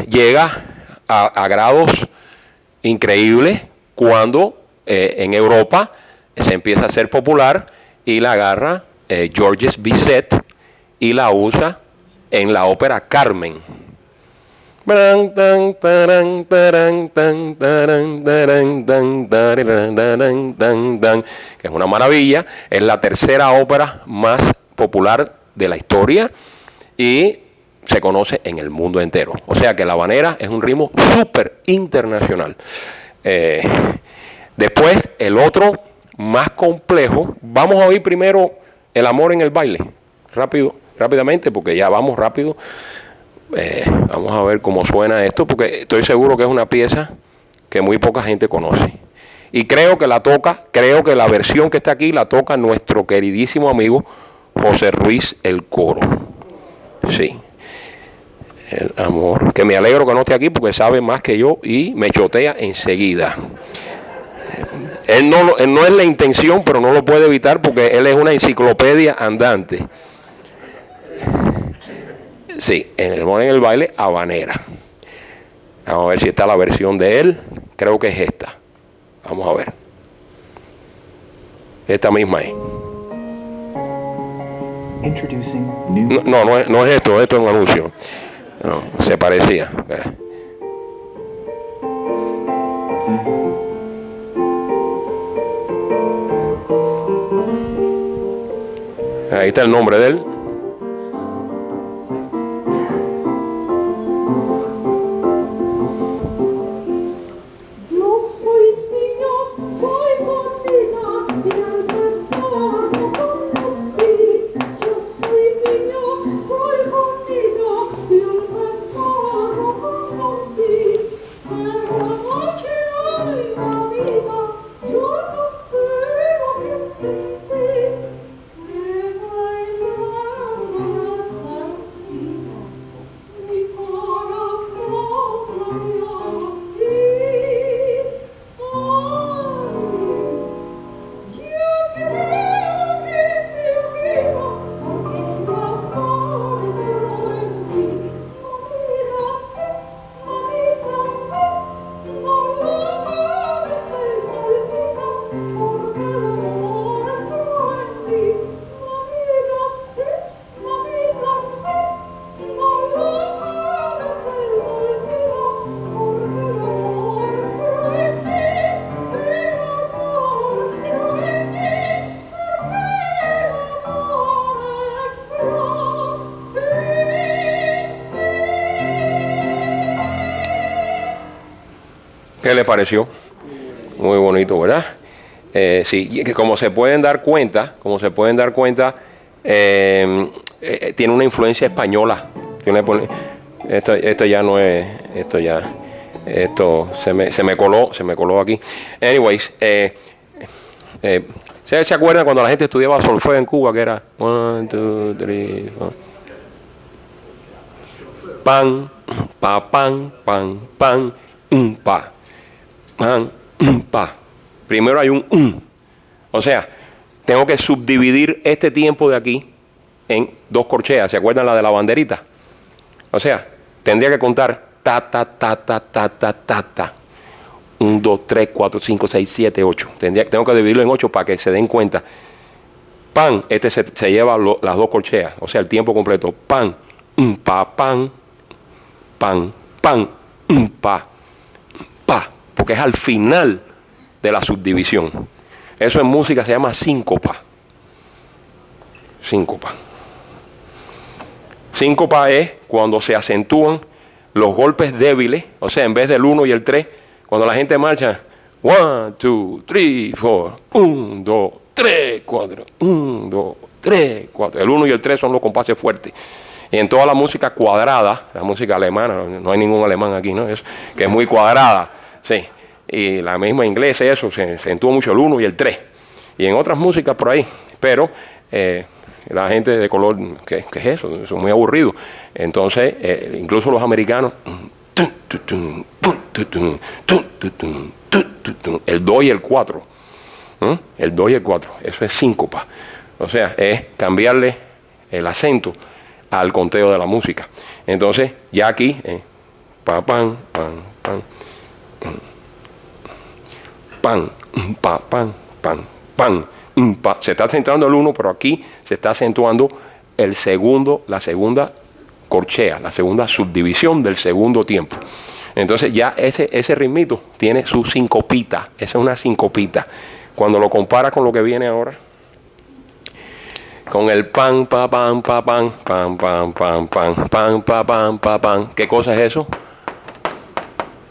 llega a grados increíbles cuando en Europa se empieza a hacer popular y la agarra Georges Bizet y la usa en la ópera Carmen. Que es una maravilla, es la tercera ópera más popular de la historia y se conoce en el mundo entero. O sea que la habanera es un ritmo súper internacional. Después, el otro más complejo, vamos a oír primero El amor en el baile, rápidamente, porque ya vamos rápido. Vamos a ver cómo suena esto, porque estoy seguro que es una pieza que muy poca gente conoce. Y creo que la versión que está aquí la toca nuestro queridísimo amigo José Ruiz el Coro. Sí. El amor, que me alegro que no esté aquí porque sabe más que yo y me chotea enseguida. Él no es la intención, pero no lo puede evitar porque él es una enciclopedia andante. Sí, en el amor en el baile, habanera. Vamos a ver si está la versión de él. Creo que es esta. Vamos a ver. Esta misma es. No es esto es un anuncio. No, se parecía. Ahí está el nombre de él. ¿Qué le pareció? Muy bonito, ¿verdad? Sí, que como se pueden dar cuenta, tiene una influencia española. Esto ya no es, esto se me coló aquí. Anyways, ¿se acuerdan cuando la gente estudiaba solfeo en Cuba, que era 1, 2, 3, 4? Pan, pa, pan, pan, pan, pa. Man, pa. Primero hay un. O sea, tengo que subdividir este tiempo de aquí en dos corcheas. ¿Se acuerdan la de la banderita? O sea, tendría que contar ta, ta, ta, ta, ta, ta, ta, ta. 1, 2, 3, 4, 5, 6, 7, 8. Tengo que dividirlo en 8 para que se den cuenta. Pan, se lleva las dos corcheas. O sea, el tiempo completo. Pan, pa, pan, pan, pan, pa, pa. Porque es al final de la subdivisión. Eso en música se llama síncopa. Síncopa. Síncopa es cuando se acentúan los golpes débiles, o sea, en vez del 1 y el 3, cuando la gente marcha 1, 2, 3, 4, 1, 2, 3, 4, 1, 2, 3, 4. El 1 y el 3 son los compases fuertes. Y en toda la música cuadrada, la música alemana, no hay ningún alemán aquí, ¿no? Que es muy cuadrada. Sí, y la misma inglesa, eso, se acentúa mucho el 1 y el 3. Y en otras músicas por ahí, pero la gente de color, ¿qué es eso? Eso es muy aburrido. Entonces, incluso los americanos, el 2 y el 4. El 2 y el 4, eso es síncopa. O sea, es cambiarle el acento al conteo de la música. Entonces, ya aquí, pa, pan, pan, pan. Pan, pa, pan, pan, pan, pa. Se está acentuando el 1, pero aquí se está acentuando el segundo, la segunda corchea, la segunda subdivisión del segundo tiempo. Entonces ya ese ritmito tiene su sincopita, esa es una sincopita. Cuando lo compara con lo que viene ahora, con el pan, pa, pan, pa, pan, pan, pan, pan, pan, pan, pa, pan, pa, pan. ¿Qué cosa es eso?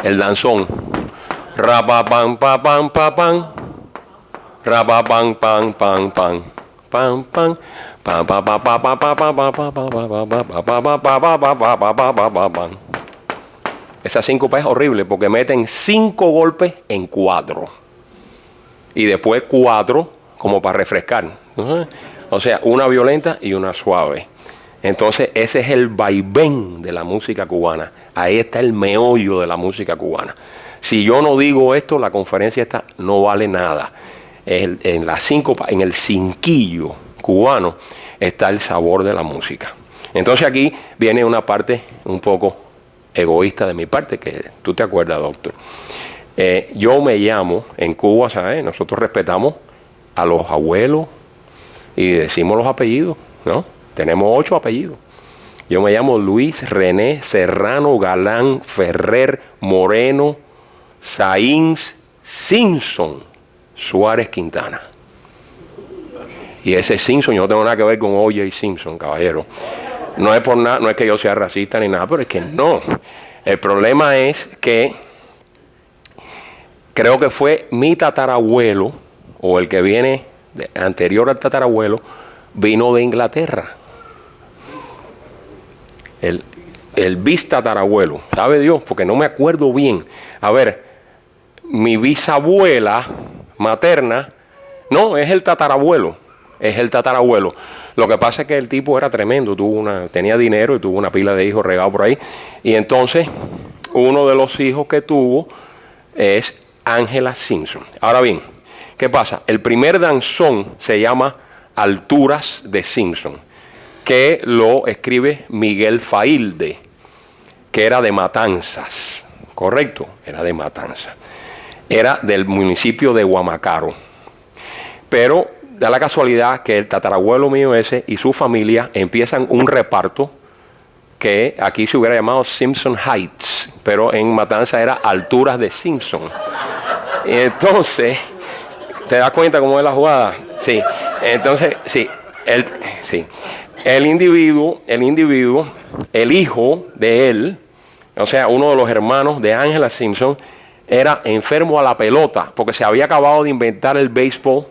El danzón. Ra, pa, pan, pa, pan, pa, pan. Ra, pa, pan, pan, pan, pan. Pan, pan. Pa, pa, pa, pa, pa, pa, pa, pa, pa, pa, pa, pa, pa, pa, pa, pa, pa, pa, pa. Esa síncopa es horrible porque meten 5 golpes en 4. Y después 4 como para refrescar. O sea, una violenta y una suave. Entonces ese es el vaivén de la música cubana. Ahí está el meollo de la música cubana. Si yo no digo esto, la conferencia esta no vale nada. En la síncopa, en el cinquillo cubano, está el sabor de la música. Entonces aquí viene una parte un poco egoísta de mi parte, que tú te acuerdas, doctor. Yo me llamo, en Cuba, ¿sabes? Nosotros respetamos a los abuelos y decimos los apellidos, ¿no? Tenemos 8 apellidos. Yo me llamo Luis René Serrano Galán Ferrer Moreno Sainz Simpson Suárez Quintana. Y ese Simpson, yo no tengo nada que ver con O.J. Simpson, caballero. No es por nada, no es que yo sea racista ni nada, pero es que no. El problema es que creo que fue mi tatarabuelo, o el que viene anterior al tatarabuelo, vino de Inglaterra. El bistatarabuelo, ¿sabe Dios? Porque no me acuerdo bien. A ver, mi bisabuela materna, no, es el tatarabuelo. Es el tatarabuelo. Lo que pasa es que el tipo era tremendo, tenía dinero y tuvo una pila de hijos regados por ahí. Y entonces, uno de los hijos que tuvo es Ángela Simpson. Ahora bien, ¿qué pasa? El primer danzón se llama Alturas de Simpson, que lo escribe Miguel Failde, que era de Matanzas, ¿correcto? Era de Matanzas. Era del municipio de Guamacaro. Pero da la casualidad que el tatarabuelo mío ese y su familia empiezan un reparto que aquí se hubiera llamado Simpson Heights, pero en Matanzas era Alturas de Simpson. Y entonces, ¿te das cuenta cómo es la jugada? Sí. Entonces, sí. El individuo, el hijo de él, o sea, uno de los hermanos de Ángela Simpson, era enfermo a la pelota porque se había acabado de inventar el béisbol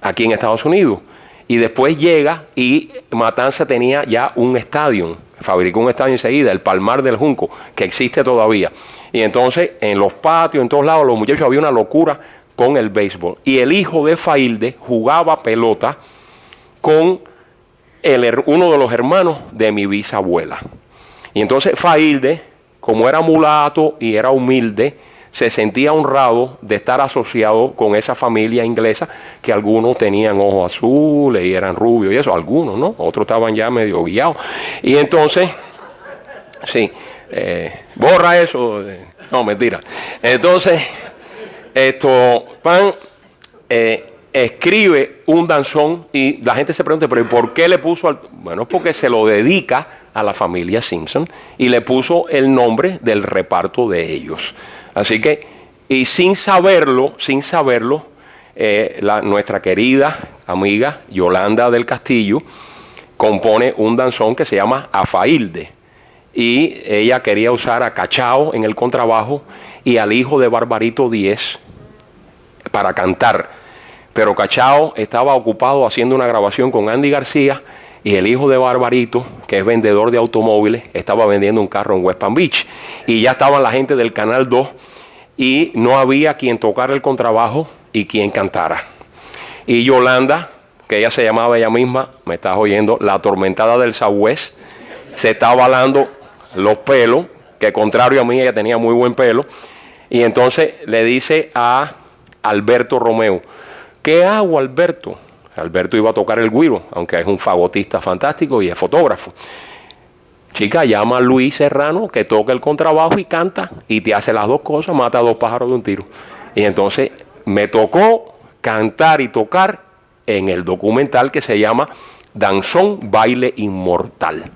aquí en Estados Unidos. Y después llega y Matanza tenía ya un estadio, fabricó un estadio enseguida, el Palmar del Junco, que existe todavía. Y entonces en los patios, en todos lados, los muchachos, había una locura con el béisbol. Y el hijo de Failde jugaba pelota con uno de los hermanos de mi bisabuela. Y entonces Failde, como era mulato y era humilde, se sentía honrado de estar asociado con esa familia inglesa, que algunos tenían ojos azules y eran rubios y eso, algunos, ¿no? Otros estaban ya medio guiados. Y entonces, sí, borra eso. No, mentira. Entonces, escribe un danzón y la gente se pregunta, ¿pero por qué le puso? Bueno, porque se lo dedica a la familia Simpson y le puso el nombre del reparto de ellos. Así que, y sin saberlo, nuestra querida amiga Yolanda del Castillo compone un danzón que se llama Afailde. Y ella quería usar a Cachao en el contrabajo y al hijo de Barbarito Díez para cantar. Pero Cachao estaba ocupado haciendo una grabación con Andy García y el hijo de Barbarito, que es vendedor de automóviles, estaba vendiendo un carro en West Palm Beach. Y ya estaban la gente del Canal 2 y no había quien tocara el contrabajo y quien cantara. Y Yolanda, que ella se llamaba ella misma, me estás oyendo, la atormentada del Southwest, se estaba alando los pelos, que contrario a mí ella tenía muy buen pelo. Y entonces le dice a Alberto Romeo, ¿qué hago, Alberto? Alberto iba a tocar el güiro, aunque es un fagotista fantástico y es fotógrafo. Chica, llama a Luis Serrano, que toca el contrabajo y canta, y te hace las dos cosas, mata a 2 pájaros de un tiro. Y entonces me tocó cantar y tocar en el documental que se llama Danzón Baile Inmortal.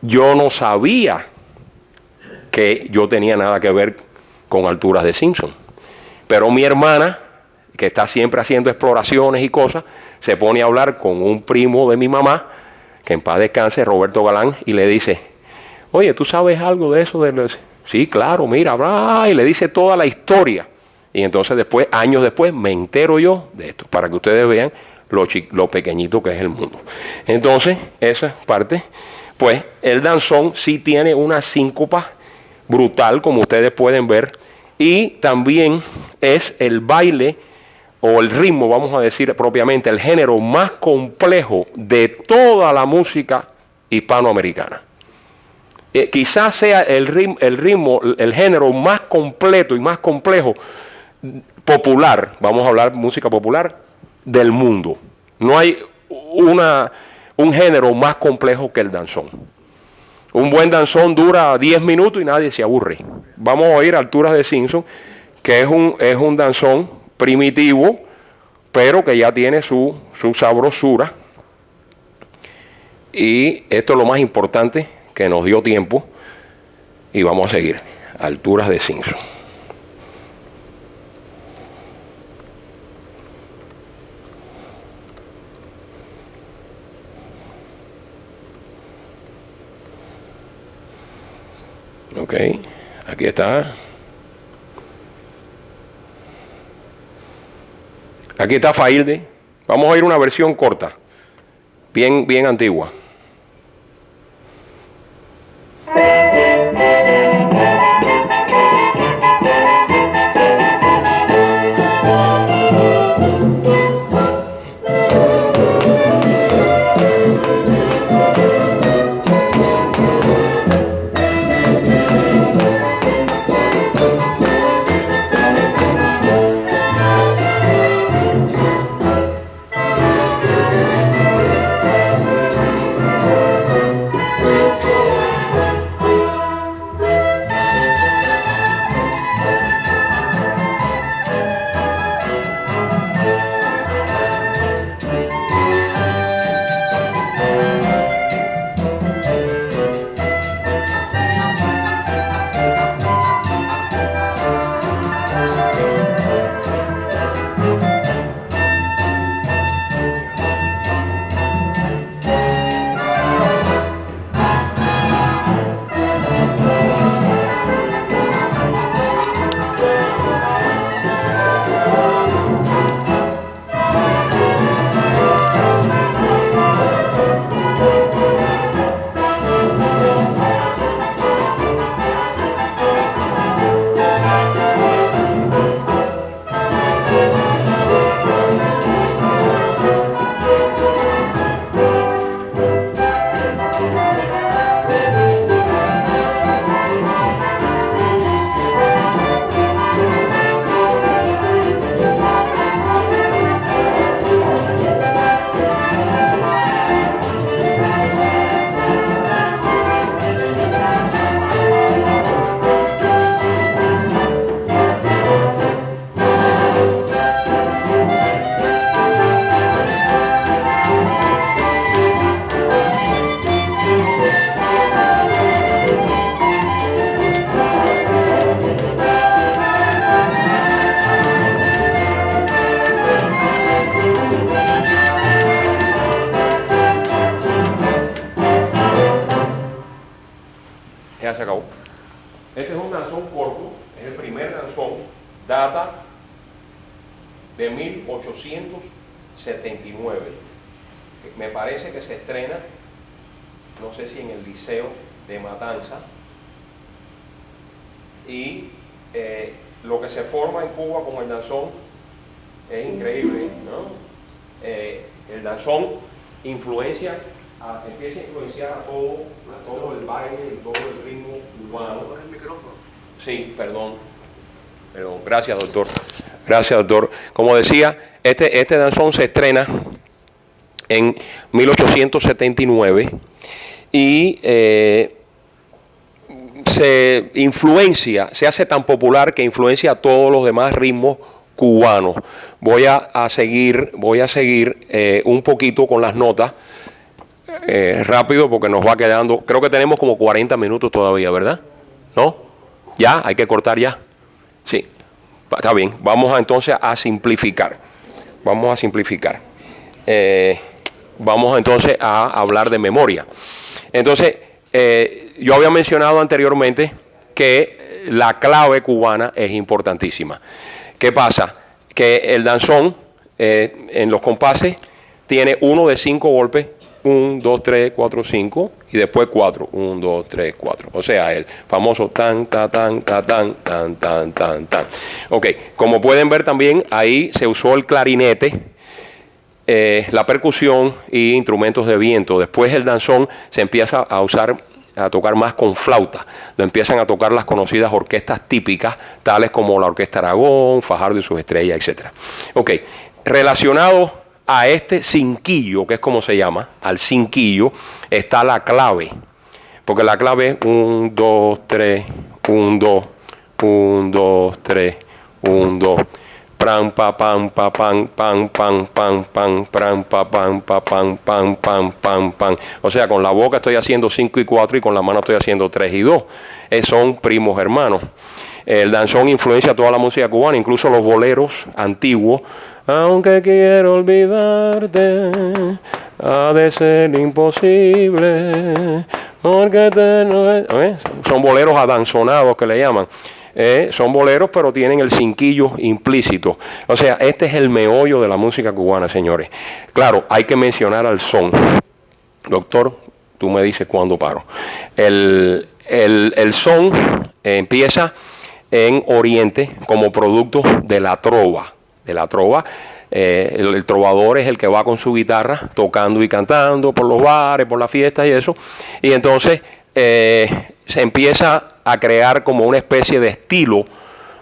yo no sabía que yo tenía nada que ver con Alturas de Simpson. Pero mi hermana, que está siempre haciendo exploraciones y cosas, se pone a hablar con un primo de mi mamá, que en paz descanse, Roberto Galán, y le dice, oye, ¿tú sabes algo de eso? Sí, claro, mira, bla, y le dice toda la historia. Y entonces después, años después, me entero yo de esto, para que ustedes vean lo pequeñito que es el mundo. Entonces, esa parte, pues el danzón sí tiene una síncopa brutal, como ustedes pueden ver, y también es el baile o el ritmo, vamos a decir propiamente, el género más complejo de toda la música hispanoamericana. Quizás sea el ritmo, el género más completo y más complejo popular, vamos a hablar música popular, del mundo. No hay un género más complejo que el danzón. Un buen danzón dura 10 minutos y nadie se aburre. Vamos a oír Alturas de Simpson, que es un danzón primitivo, pero que ya tiene su sabrosura. Y esto es lo más importante, que nos dio tiempo. Y vamos a seguir. Alturas de Simpson. Ok, aquí está. Aquí está Failde. Vamos a oír una versión corta, bien antigua. Ya se acabó. Este es un danzón corto, es el primer danzón, data de 1879. Me parece que se estrena, no sé si en el Liceo de Matanza, y lo que se forma en Cuba con el danzón es increíble, ¿no? El danzón empieza a influenciar a todo el baile y todo el ritmo cubano. ¿El micrófono? Sí, perdón. Gracias, doctor. Gracias, doctor. Como decía, este danzón se estrena en 1879 y se hace tan popular que influencia a todos los demás ritmos cubanos. Voy a seguir un poquito con las notas. rápido porque nos va quedando, creo que tenemos como 40 minutos todavía, ¿verdad? ¿No? ¿Ya? ¿Hay que cortar ya? Sí, está bien. Vamos entonces a simplificar. Vamos a simplificar. Vamos entonces a hablar de memoria. Entonces, yo había mencionado anteriormente que la clave cubana es importantísima. ¿Qué pasa? Que el danzón en los compases tiene uno de 5 golpes, 1, 2, 3, 4, 5 y después 4, 1, 2, 3, 4. O sea, el famoso tan, ta, tan, ta, tan, tan, tan, tan, tan. Ok, como pueden ver también, ahí se usó el clarinete, la percusión y instrumentos de viento. Después el danzón se empieza a usar, a tocar más con flauta. Lo empiezan a tocar las conocidas orquestas típicas, tales como la Orquesta Aragón, Fajardo y sus estrellas, etc. Ok, relacionado a este cinquillo, que es como se llama, al cinquillo, está la clave. Porque la clave es 1, 2, 3, 1, 2, 1, 2, 3, 1, 2. Pram, pa, pam, pa, pam, pam, pam, pam, pam, pram, pa, pam, pa, pam, pam, pam, pam, pam. O sea, con la boca estoy haciendo 5 y 4 y con la mano estoy haciendo 3 y 2. Son primos hermanos. El danzón influencia toda la música cubana, incluso los boleros antiguos. Aunque quiero olvidarte, ha de ser imposible, porque son boleros adanzonados que le llaman. Son boleros, pero tienen el cinquillo implícito. O sea, este es el meollo de la música cubana, señores. Claro, hay que mencionar al son. Doctor, tú me dices cuándo paro. El son empieza en Oriente como producto de la trova. El trovador es el que va con su guitarra tocando y cantando por los bares, por las fiestas y eso. Y entonces se empieza a crear como una especie de estilo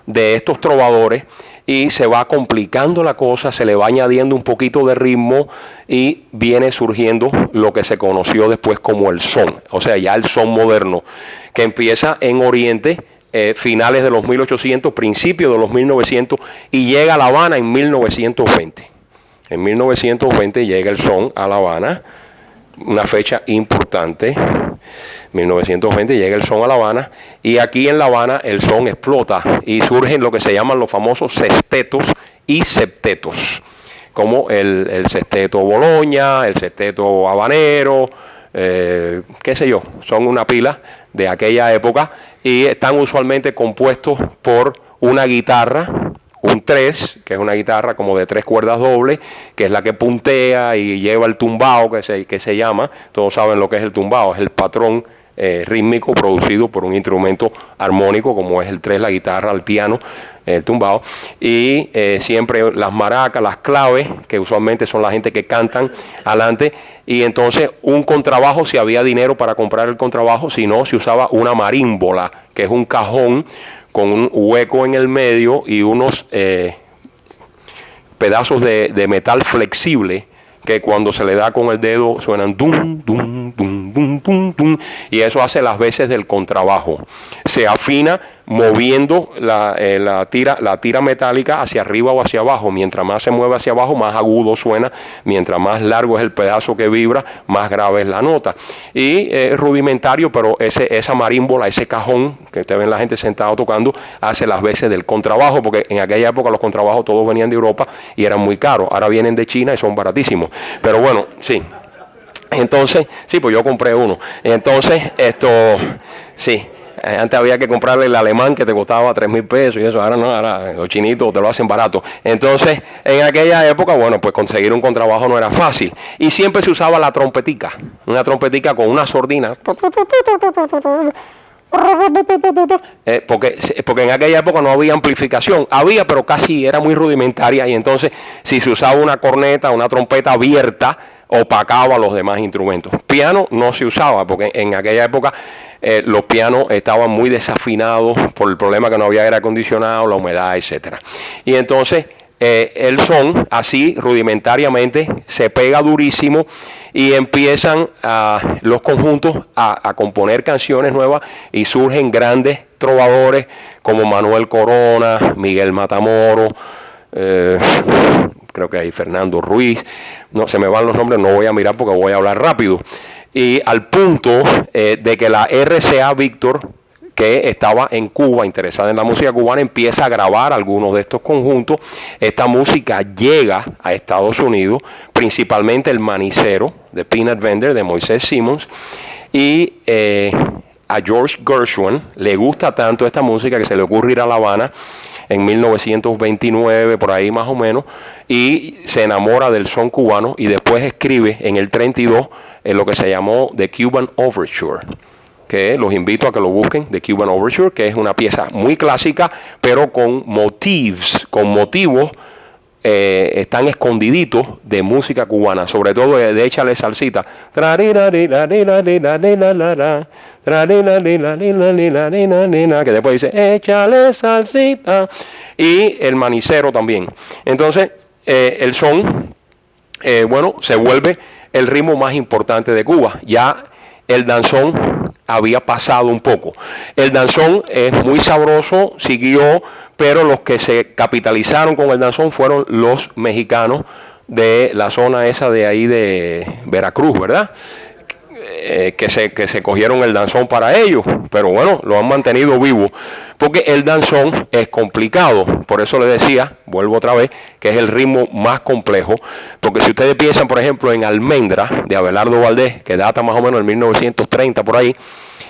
de estos trovadores y se va complicando la cosa, se le va añadiendo un poquito de ritmo y viene surgiendo lo que se conoció después como el son. O sea, ya el son moderno, que empieza en Oriente, finales de los 1800, principios de los 1900 y llega a La Habana en 1920. En 1920 llega el son a La Habana, una fecha importante. 1920 llega el son a La Habana y aquí en La Habana el son explota y surgen lo que se llaman los famosos sextetos y septetos, como el sexteto Boloña, el sexteto habanero, qué sé yo, son una pila de aquella época y están usualmente compuestos por una guitarra, un 3, que es una guitarra como de 3 cuerdas dobles, que es la que puntea y lleva el tumbao, que se llama, todos saben lo que es el tumbao, es el patrón rítmico producido por un instrumento armónico como es el 3, la guitarra, el piano, el tumbao, y siempre las maracas, las claves, que usualmente son la gente que cantan adelante, y entonces un contrabajo, si había dinero para comprar el contrabajo, si no, se usaba una marímbola, que es un cajón con un hueco en el medio y unos pedazos de metal flexible que cuando se le da con el dedo suenan dum, dum, dum, dum, dum, dum, y eso hace las veces del contrabajo. Se afina moviendo la tira metálica hacia arriba o hacia abajo. Mientras más se mueve hacia abajo, más agudo suena. Mientras más largo es el pedazo que vibra, más grave es la nota. Y es rudimentario, pero esa marímbola, ese cajón que te ven la gente sentado tocando, hace las veces del contrabajo, porque en aquella época los contrabajos todos venían de Europa y eran muy caros. Ahora vienen de China y son baratísimos. Pero bueno, sí. Entonces, sí, pues yo compré uno. Entonces, sí. Antes había que comprarle el alemán que te costaba 3,000 pesos y eso. Ahora no, ahora los chinitos te lo hacen barato. Entonces, en aquella época, bueno, pues conseguir un contrabajo no era fácil. Y siempre se usaba la trompetica. Una trompetica con una sordina. Porque en aquella época no había amplificación. Había, pero casi era muy rudimentaria. Y entonces, si se usaba una corneta, una trompeta abierta, opacaba los demás instrumentos. Piano no se usaba, porque en aquella época los pianos estaban muy desafinados por el problema que no había aire acondicionado, la humedad, etcétera. Y entonces el son, así rudimentariamente, se pega durísimo y empiezan los conjuntos a componer canciones nuevas y surgen grandes trovadores como Manuel Corona, Miguel Matamoros, creo que hay Fernando Ruiz, no se me van los nombres, no voy a mirar porque voy a hablar rápido. Y al punto de que la RCA Víctor, que estaba en Cuba, interesada en la música cubana, empieza a grabar algunos de estos conjuntos. Esta música llega a Estados Unidos, principalmente el Manicero de Peanut Vender de Moisés Simmons, y a George Gershwin le gusta tanto esta música que se le ocurre ir a La Habana en 1929, por ahí más o menos, y se enamora del son cubano y después escribe en el 32 lo que se llamó The Cuban Overture, que los invito a que lo busquen, The Cuban Overture, que es una pieza muy clásica, pero con motivos están escondididos de música cubana, sobre todo de échale salsita, que después dice échale salsita, y el manicero también. Entonces el son se vuelve el ritmo más importante de Cuba. Ya el danzón había pasado un poco. El danzón es muy sabroso, siguió, pero los que se capitalizaron con el danzón fueron los mexicanos de la zona esa de ahí de Veracruz, ¿verdad? Que se cogieron el danzón para ellos, pero bueno, lo han mantenido vivo, porque el danzón es complicado. Por eso les decía, vuelvo otra vez, que es el ritmo más complejo, porque si ustedes piensan, por ejemplo, en Almendra de Abelardo Valdés, que data más o menos en 1930 por ahí,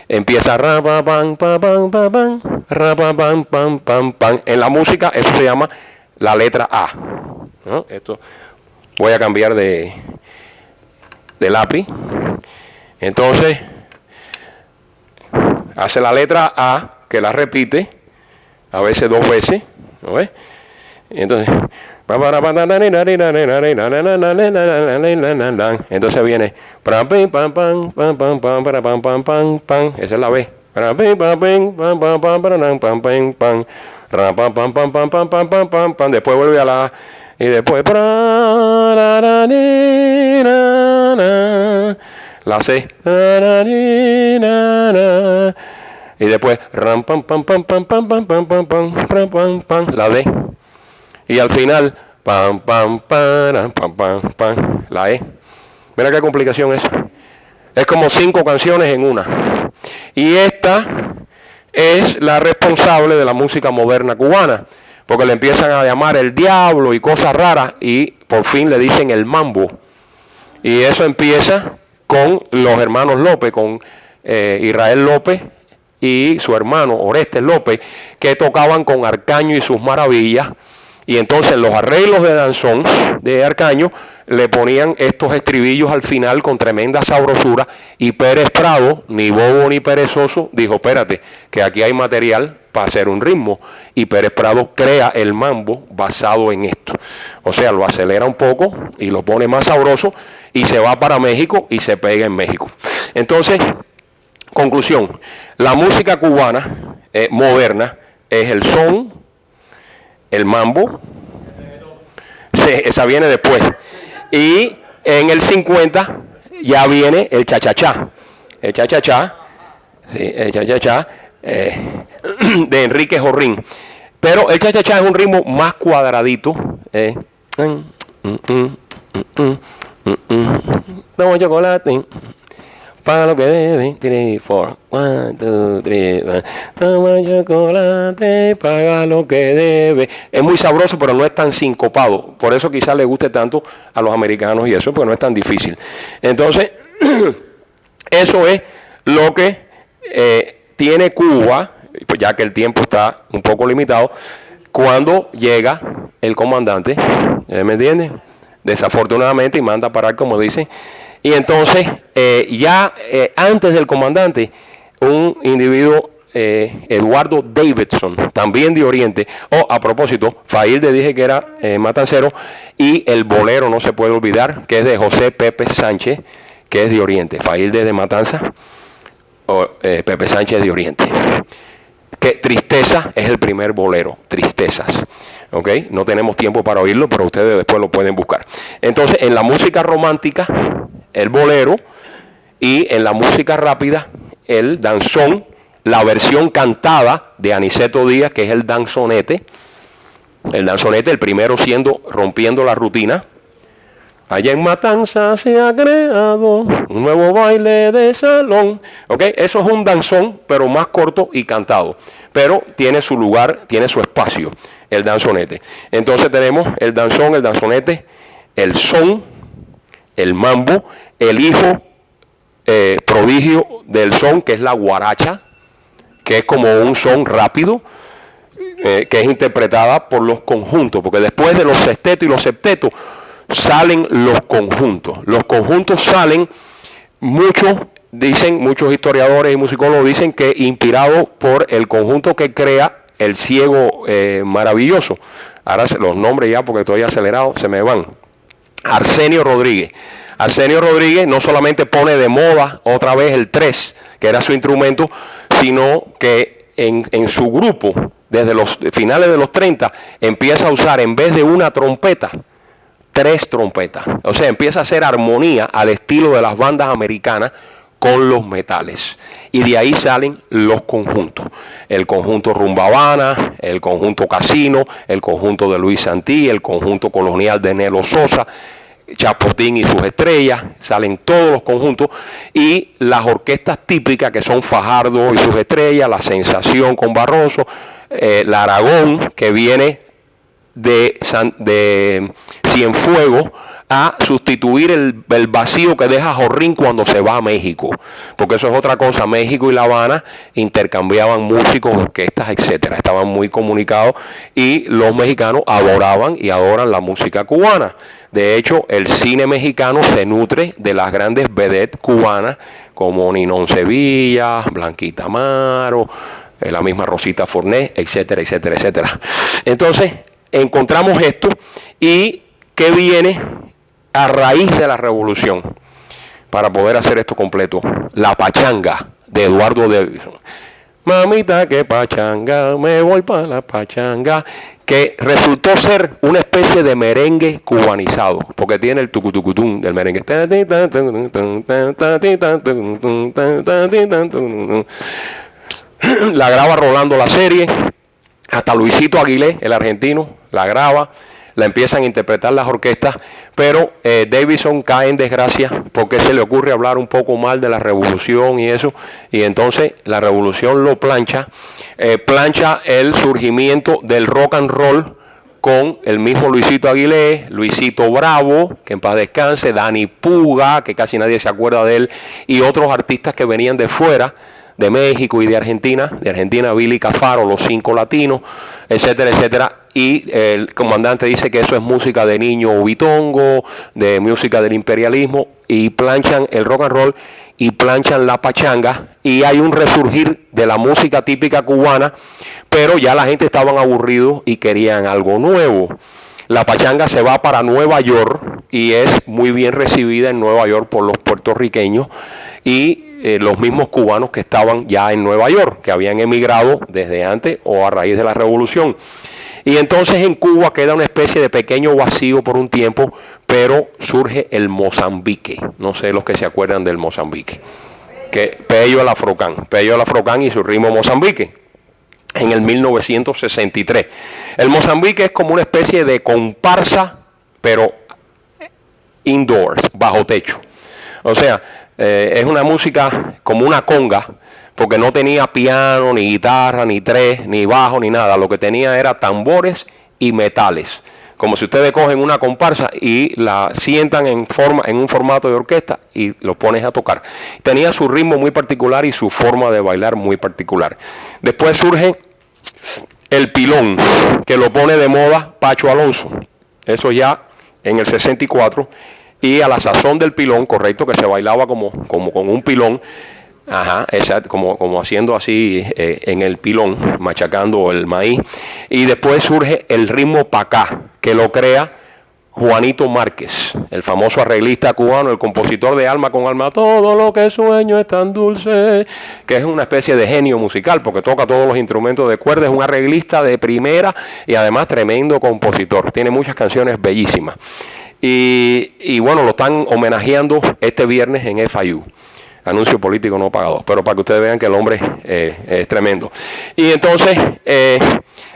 empieza ra pa pam pa pam pa pam, ra pa pam pam pam pam. En la música eso se llama la letra A, ¿no? Esto voy a cambiar de lápiz. Entonces hace la letra A, que la repite a veces 2 veces, ¿no ves? Entonces viene pam pam pam pam pam pam pam pam pam pam, esa es la B. Pam pam pam pam pam pam pam pam pam, ra pam pam pam pam pam pam pam pam pam, después vuelve a la A y después la C y después ram pam pam pam pam pam pam pam pam pam pam pam, la D, y al final pam pam pam pam pam pam, la E. Mira qué complicación es como 5 canciones en una, y esta es la responsable de la música moderna cubana, porque le empiezan a llamar el diablo y cosas raras, y por fin le dicen el mambo, y eso empieza con los hermanos López, con Israel López y su hermano Orestes López, que tocaban con Arcaño y sus maravillas. Y entonces los arreglos de danzón de Arcaño le ponían estos estribillos al final con tremenda sabrosura, y Pérez Prado, ni bobo ni perezoso, dijo, espérate, que aquí hay material para hacer un ritmo, y Pérez Prado crea el mambo basado en esto. O sea, lo acelera un poco y lo pone más sabroso, y se va para México y se pega en México. Entonces, conclusión, la música cubana moderna es el son, el mambo, esa viene después, y en el 50 ya viene el cha-cha-cha, el cha-cha-cha, sí, el cha-cha-cha de Enrique Jorrín, pero el cha-cha-cha es un ritmo más cuadradito, toma chocolate paga lo que debe, 3, 4, 1, 2, 3, toma chocolate, paga lo que debe. Es muy sabroso, pero no es tan sincopado. Por eso quizás le guste tanto a los americanos y eso, porque no es tan difícil. Entonces, eso es lo que tiene Cuba, ya que el tiempo está un poco limitado, cuando llega el comandante, ¿me entiende? Desafortunadamente, y manda a parar, como dicen. Y entonces, antes del comandante, un individuo, Eduardo Davidson, también de Oriente. A propósito, Failde dije que era matancero, y el bolero no se puede olvidar, que es de José Pepe Sánchez, que es de Oriente. Failde de Matanza, Pepe Sánchez de Oriente. Que Tristeza es el primer bolero, Tristezas. ¿Ok? No tenemos tiempo para oírlo, pero ustedes después lo pueden buscar. Entonces, en la música romántica, el bolero, y en la música rápida, el danzón, la versión cantada de Aniceto Díaz, que es el danzonete, El danzonete, el primero siendo Rompiendo la Rutina. Allá en Matanza se ha creado un nuevo baile de salón. ¿Ok? Eso es un danzón, pero más corto y cantado. Pero tiene su lugar, tiene su espacio, el danzonete. Entonces tenemos el danzón, el danzonete, el son, el mambo, el hijo prodigio del son, que es la guaracha, que es como un son rápido, que es interpretada por los conjuntos, porque después de los sextetos y los septetos salen los conjuntos. Los conjuntos salen, muchos historiadores y musicólogos dicen que inspirado por el conjunto que crea el ciego maravilloso. Ahora los nombres ya, porque estoy acelerado, se me van. Arsenio Rodríguez. Arsenio Rodríguez no solamente pone de moda otra vez el 3, que era su instrumento, sino que en su grupo, desde los finales de los 30, empieza a usar, en vez de una trompeta, 3 trompetas. O sea, empieza a hacer armonía al estilo de las bandas americanas con los metales. Y de ahí salen los conjuntos. El conjunto Rumba Habana, el conjunto Casino, el conjunto de Luis Santí, el conjunto colonial de Nelo Sosa, Chapotín y sus estrellas, salen todos los conjuntos, y las orquestas típicas que son Fajardo y sus estrellas, La Sensación con Barroso, la Aragón, que viene de Cienfuegos a sustituir el vacío que deja Jorrín cuando se va a México, porque eso es otra cosa. México y La Habana intercambiaban músicos, orquestas, etcétera, estaban muy comunicados, y los mexicanos adoraban y adoran la música cubana. De hecho, el cine mexicano se nutre de las grandes vedettes cubanas como Ninón Sevilla, Blanquita Amaro, la misma Rosita Forné, etcétera, etcétera, etcétera. Entonces encontramos esto, y ¿qué viene a raíz de la revolución para poder hacer esto completo? La pachanga de Eduardo Davidson. Mamita, que pachanga, me voy para la pachanga, que resultó ser una especie de merengue cubanizado, porque tiene el tucutucutún del merengue. La graba Rolando La Serie, hasta Luisito Aguilé, el argentino, la graba, la empiezan a interpretar las orquestas, pero Davidson cae en desgracia porque se le ocurre hablar un poco mal de la revolución y eso, y entonces la revolución lo plancha el surgimiento del rock and roll con el mismo Luisito Aguilé, Luisito Bravo, que en paz descanse, Dani Puga, que casi nadie se acuerda de él, y otros artistas que venían de fuera, de México y de Argentina, Billy Cafaro, Los Cinco Latinos, etcétera, etcétera. Y el comandante dice que eso es música de niño bitongo, de música del imperialismo, y planchan el rock and roll y planchan la pachanga, y hay un resurgir de la música típica cubana, pero ya la gente estaban aburridos y querían algo nuevo. La pachanga se va para Nueva York y es muy bien recibida en Nueva York por los puertorriqueños y los mismos cubanos que estaban ya en Nueva York, que habían emigrado desde antes o a raíz de la revolución. Y entonces en Cuba queda una especie de pequeño vacío por un tiempo, pero surge el Mozambique. No sé los que se acuerdan del Mozambique. Pello el Afrocán y su ritmo Mozambique, en el 1963. El Mozambique es como una especie de comparsa, pero indoors, bajo techo. O sea, es una música como una conga, porque no tenía piano, ni guitarra, ni tres, ni bajo, ni nada. Lo que tenía era tambores y metales. Como si ustedes cogen una comparsa y la sientan en un formato de orquesta y lo pones a tocar. Tenía su ritmo muy particular y su forma de bailar muy particular. Después surge el pilón, que lo pone de moda Pacho Alonso. Eso ya en el 64. Y a la sazón del pilón, correcto, que se bailaba como con un pilón. Ajá, exacto, como haciendo así en el pilón, machacando el maíz. Y después surge el ritmo pacá, que lo crea Juanito Márquez, el famoso arreglista cubano, el compositor de Alma con Alma, todo lo que sueño es tan dulce, que es una especie de genio musical, porque toca todos los instrumentos de cuerda, es un arreglista de primera y además tremendo compositor. Tiene muchas canciones bellísimas. Y bueno, lo están homenajeando este viernes en FIU. Anuncio político no pagado, pero para que ustedes vean que el hombre es tremendo. Y entonces,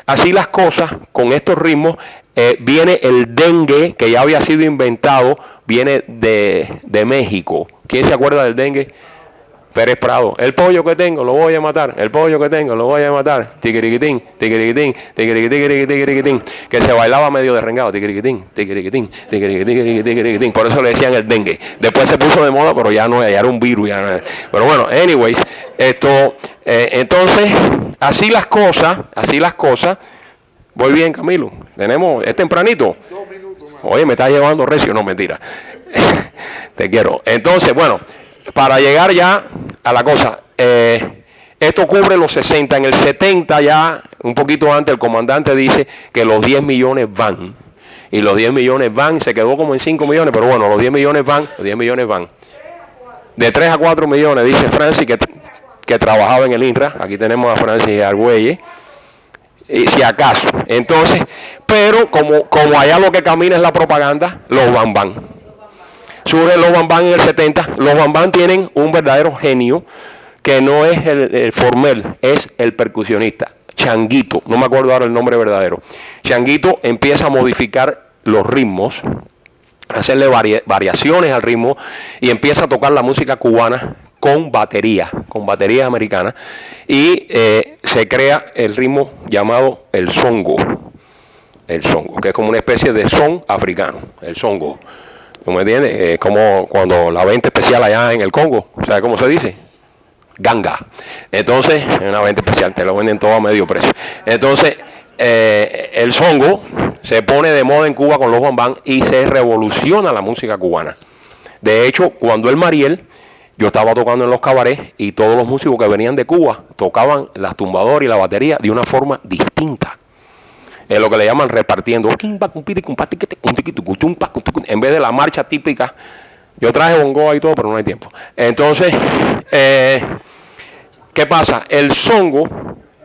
así las cosas, con estos ritmos, viene el dengue, que ya había sido inventado, viene de México. ¿Quién se acuerda del dengue? Pérez Prado. El pollo que tengo lo voy a matar. El pollo que tengo lo voy a matar. Tiquiriquitín, tiquiriquitín, tiquiriquitín, tiquiriquitín. Que se bailaba medio derrengado. Tiquiriquitín, tiquiriquitín, tiquiriquitín, tiquiriquitín. Por eso le decían el dengue. Después se puso de moda, pero ya no, ya era un virus. Ya no. Pero bueno, anyways, entonces, así las cosas. Voy bien, Camilo. Es tempranito. Oye, me está llevando recio. No, mentira. Te quiero. Entonces, bueno, para llegar ya a la cosa, esto cubre los 60. En el 70 ya, un poquito antes, el comandante dice que los 10 millones van. Y los 10 millones van, se quedó como en 5 millones, pero bueno, los 10 millones van. De 3 a 4 millones, dice Francis, que trabajaba en el INRA. Aquí tenemos a Francis Argüelles. Y si acaso. Entonces, pero como allá lo que camina es la propaganda, los bambán. Surge los bambán en el 70. Los bambán tienen un verdadero genio que no es el formel, es el percusionista, Changuito. No me acuerdo ahora el nombre verdadero. Changuito empieza a modificar los ritmos, a hacerle variaciones al ritmo y empieza a tocar la música cubana con baterías americanas y se crea el ritmo llamado el songo, que es como una especie de son africano, el songo. ¿Tú me entiendes? Como cuando la venta especial allá en el Congo, ¿sabes cómo se dice? Ganga. Entonces, es una venta especial, te lo venden todo a medio precio. Entonces, el songo se pone de moda en Cuba con los bambán y se revoluciona la música cubana. De hecho, cuando el Mariel, yo estaba tocando en los cabarets y todos los músicos que venían de Cuba tocaban las tumbadoras y la batería de una forma distinta. Es lo que le llaman repartiendo. En vez de la marcha típica. Yo traje bongo y todo, pero no hay tiempo. Entonces, ¿qué pasa? El songo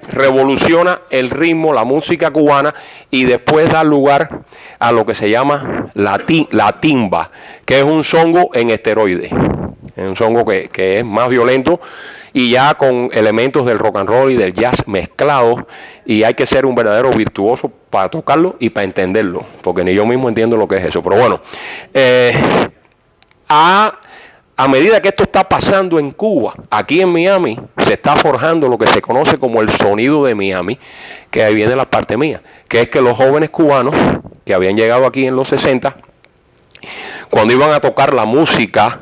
revoluciona el ritmo, la música cubana y después da lugar a lo que se llama la timba, que es un songo en esteroides. Es un songo que es más violento y ya con elementos del rock and roll y del jazz mezclados, y hay que ser un verdadero virtuoso para tocarlo y para entenderlo, porque ni yo mismo entiendo lo que es eso. Pero bueno, a medida que esto está pasando en Cuba, aquí en Miami se está forjando lo que se conoce como el sonido de Miami, que ahí viene la parte mía, que es que los jóvenes cubanos que habían llegado aquí en los 60, cuando iban a tocar la música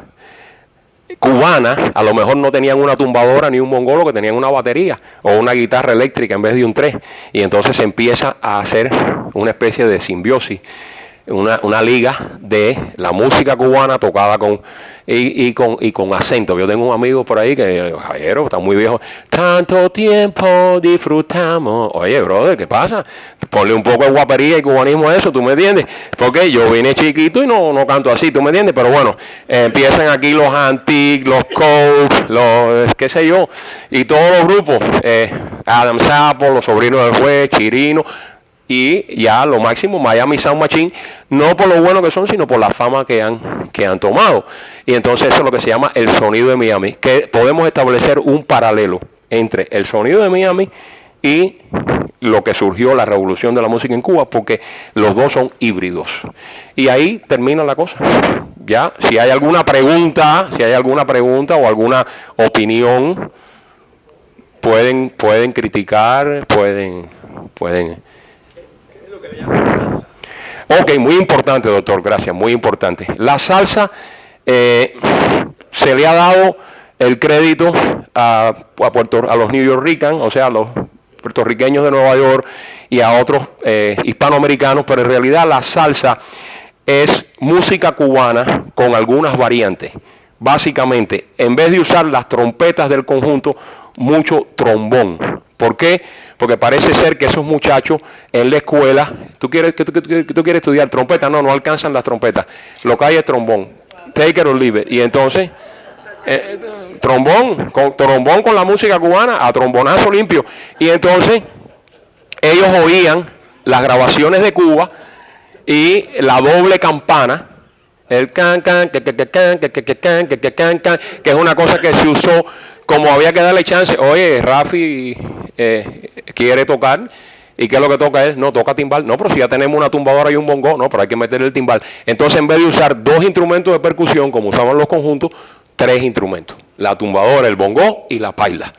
cubana, a lo mejor no tenían una tumbadora ni un mongolo, que tenían una batería o una guitarra eléctrica en vez de un 3, y entonces se empieza a hacer una especie de simbiosis, una liga de la música cubana tocada con acento. Yo tengo un amigo por ahí que, Javier, está muy viejo. Tanto tiempo disfrutamos. Oye, brother, ¿qué pasa? Ponle un poco de guapería y cubanismo a eso, ¿tú me entiendes? Porque yo vine chiquito y no canto así, ¿tú me entiendes? Pero bueno, empiezan aquí los Antiques, los Coke, los qué sé yo, y todos los grupos. Adam Sapo, los Sobrinos del Juez, Chirino. Y ya lo máximo, Miami Sound Machine, no por lo bueno que son, sino por la fama que han tomado. Y entonces eso es lo que se llama el sonido de Miami, que podemos establecer un paralelo entre el sonido de Miami y lo que surgió la revolución de la música en Cuba, porque los dos son híbridos. Y ahí termina la cosa. Ya, si hay alguna pregunta o alguna opinión, pueden criticar, pueden. Ok, muy importante, doctor, gracias, muy importante. La salsa, se le ha dado el crédito a los New Yorkers, o sea, a los puertorriqueños de Nueva York y a otros hispanoamericanos, pero en realidad la salsa es música cubana con algunas variantes. Básicamente, en vez de usar las trompetas del conjunto, mucho trombón. ¿Por qué? Porque parece ser que esos muchachos en la escuela, ¿tú quieres estudiar trompeta? No alcanzan las trompetas. Lo que hay es trombón. Take it or leave it. Y entonces, trombón con la música cubana, a trombonazo limpio. Y entonces, ellos oían las grabaciones de Cuba y la doble campana El can, can, que es una cosa que se usó, como había que darle chance. Oye, Rafi quiere tocar, ¿y qué es lo que toca él? No, toca timbal. No, pero si ya tenemos una tumbadora y un bongo, no, pero hay que meterle el timbal. Entonces, en vez de usar 2 instrumentos de percusión, como usaban los conjuntos, 3 instrumentos. La tumbadora, el bongo y la paila.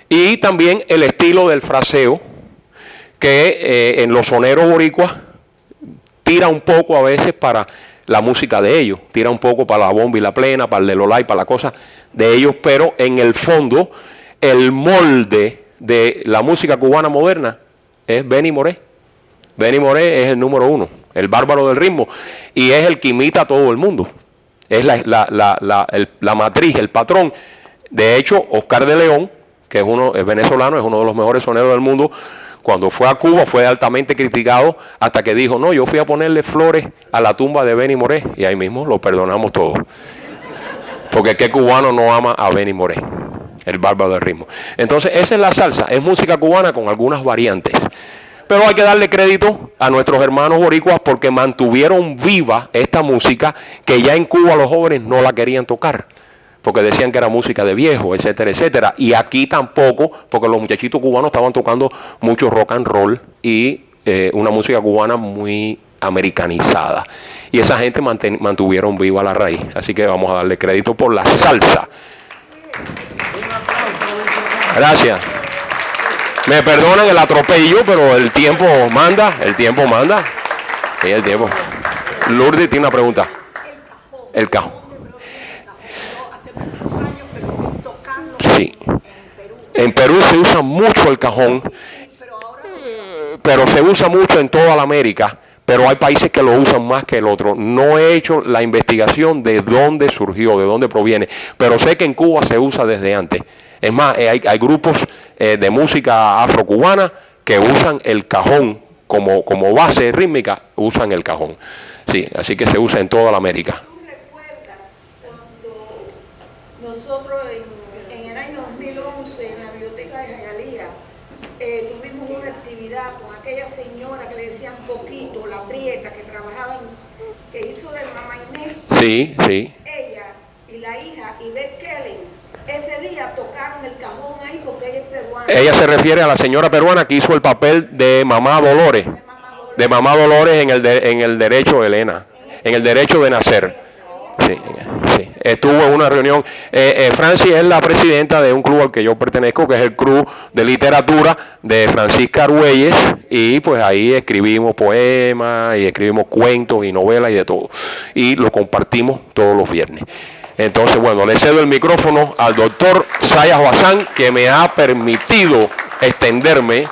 Y también el estilo del fraseo, que en los soneros boricuas tira un poco a veces para la música de ellos, tira un poco para la bomba y la plena, para el de Lolay, para la cosa de ellos, pero en el fondo el molde de la música cubana moderna es Benny Moré. Benny Moré es el número 1, el bárbaro del ritmo, y es el que imita a todo el mundo. Es la matriz, el patrón. De hecho, Oscar de León, que es venezolano, es uno de los mejores soneros del mundo, cuando fue a Cuba fue altamente criticado hasta que dijo, no, yo fui a ponerle flores a la tumba de Benny Moré, y ahí mismo lo perdonamos todos. Porque qué cubano no ama a Benny Moré, el bárbaro del ritmo. Entonces esa es la salsa, es música cubana con algunas variantes. Pero hay que darle crédito a nuestros hermanos boricuas porque mantuvieron viva esta música que ya en Cuba los jóvenes no la querían tocar, porque decían que era música de viejo, etcétera, etcétera. Y aquí tampoco, porque los muchachitos cubanos estaban tocando mucho rock and roll y una música cubana muy americanizada. Y esa gente mantuvieron viva la raíz. Así que vamos a darle crédito por la salsa. Gracias. Me perdonan el atropello, pero el tiempo manda, el tiempo manda. Sí, el tiempo. Lourdes tiene una pregunta. El cajón. Sí. En Perú se usa mucho el cajón, pero se usa mucho en toda la América, pero hay países que lo usan más que el otro. No he hecho la investigación de dónde surgió, de dónde proviene, pero sé que en Cuba se usa desde antes. Es más, hay grupos de música afrocubana que usan el cajón como base rítmica, usan el cajón. Sí, así que se usa en toda la América. ¿Tú recuerdas cuando nosotros en el año 2011 en la biblioteca de Jayalía tuvimos una actividad con aquella señora que le decían Coquito, la prieta, que trabajaba que hizo de Mamá Inés? Sí, sí. Ella y la hija Ivette Kelly ese día tocaron el cajón ahí porque ella es peruana. Ella se refiere a la señora peruana que hizo el papel de Mamá Dolores. De Mamá Dolores en el derecho, Elena, en el derecho de nacer. Sí, sí. Estuvo en una reunión. Francis es la presidenta de un club al que yo pertenezco, que es el Club de Literatura de Francisca Argüelles, y pues ahí escribimos poemas y escribimos cuentos y novelas y de todo. Y lo compartimos todos los viernes. Entonces, bueno, le cedo el micrófono al doctor Sayas Bazán, que me ha permitido extenderme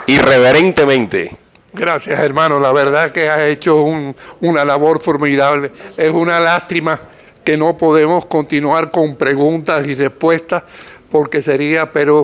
irreverentemente. Gracias, hermano. La verdad que has hecho una labor formidable. Es una lástima que no podemos continuar con preguntas y respuestas porque sería, pero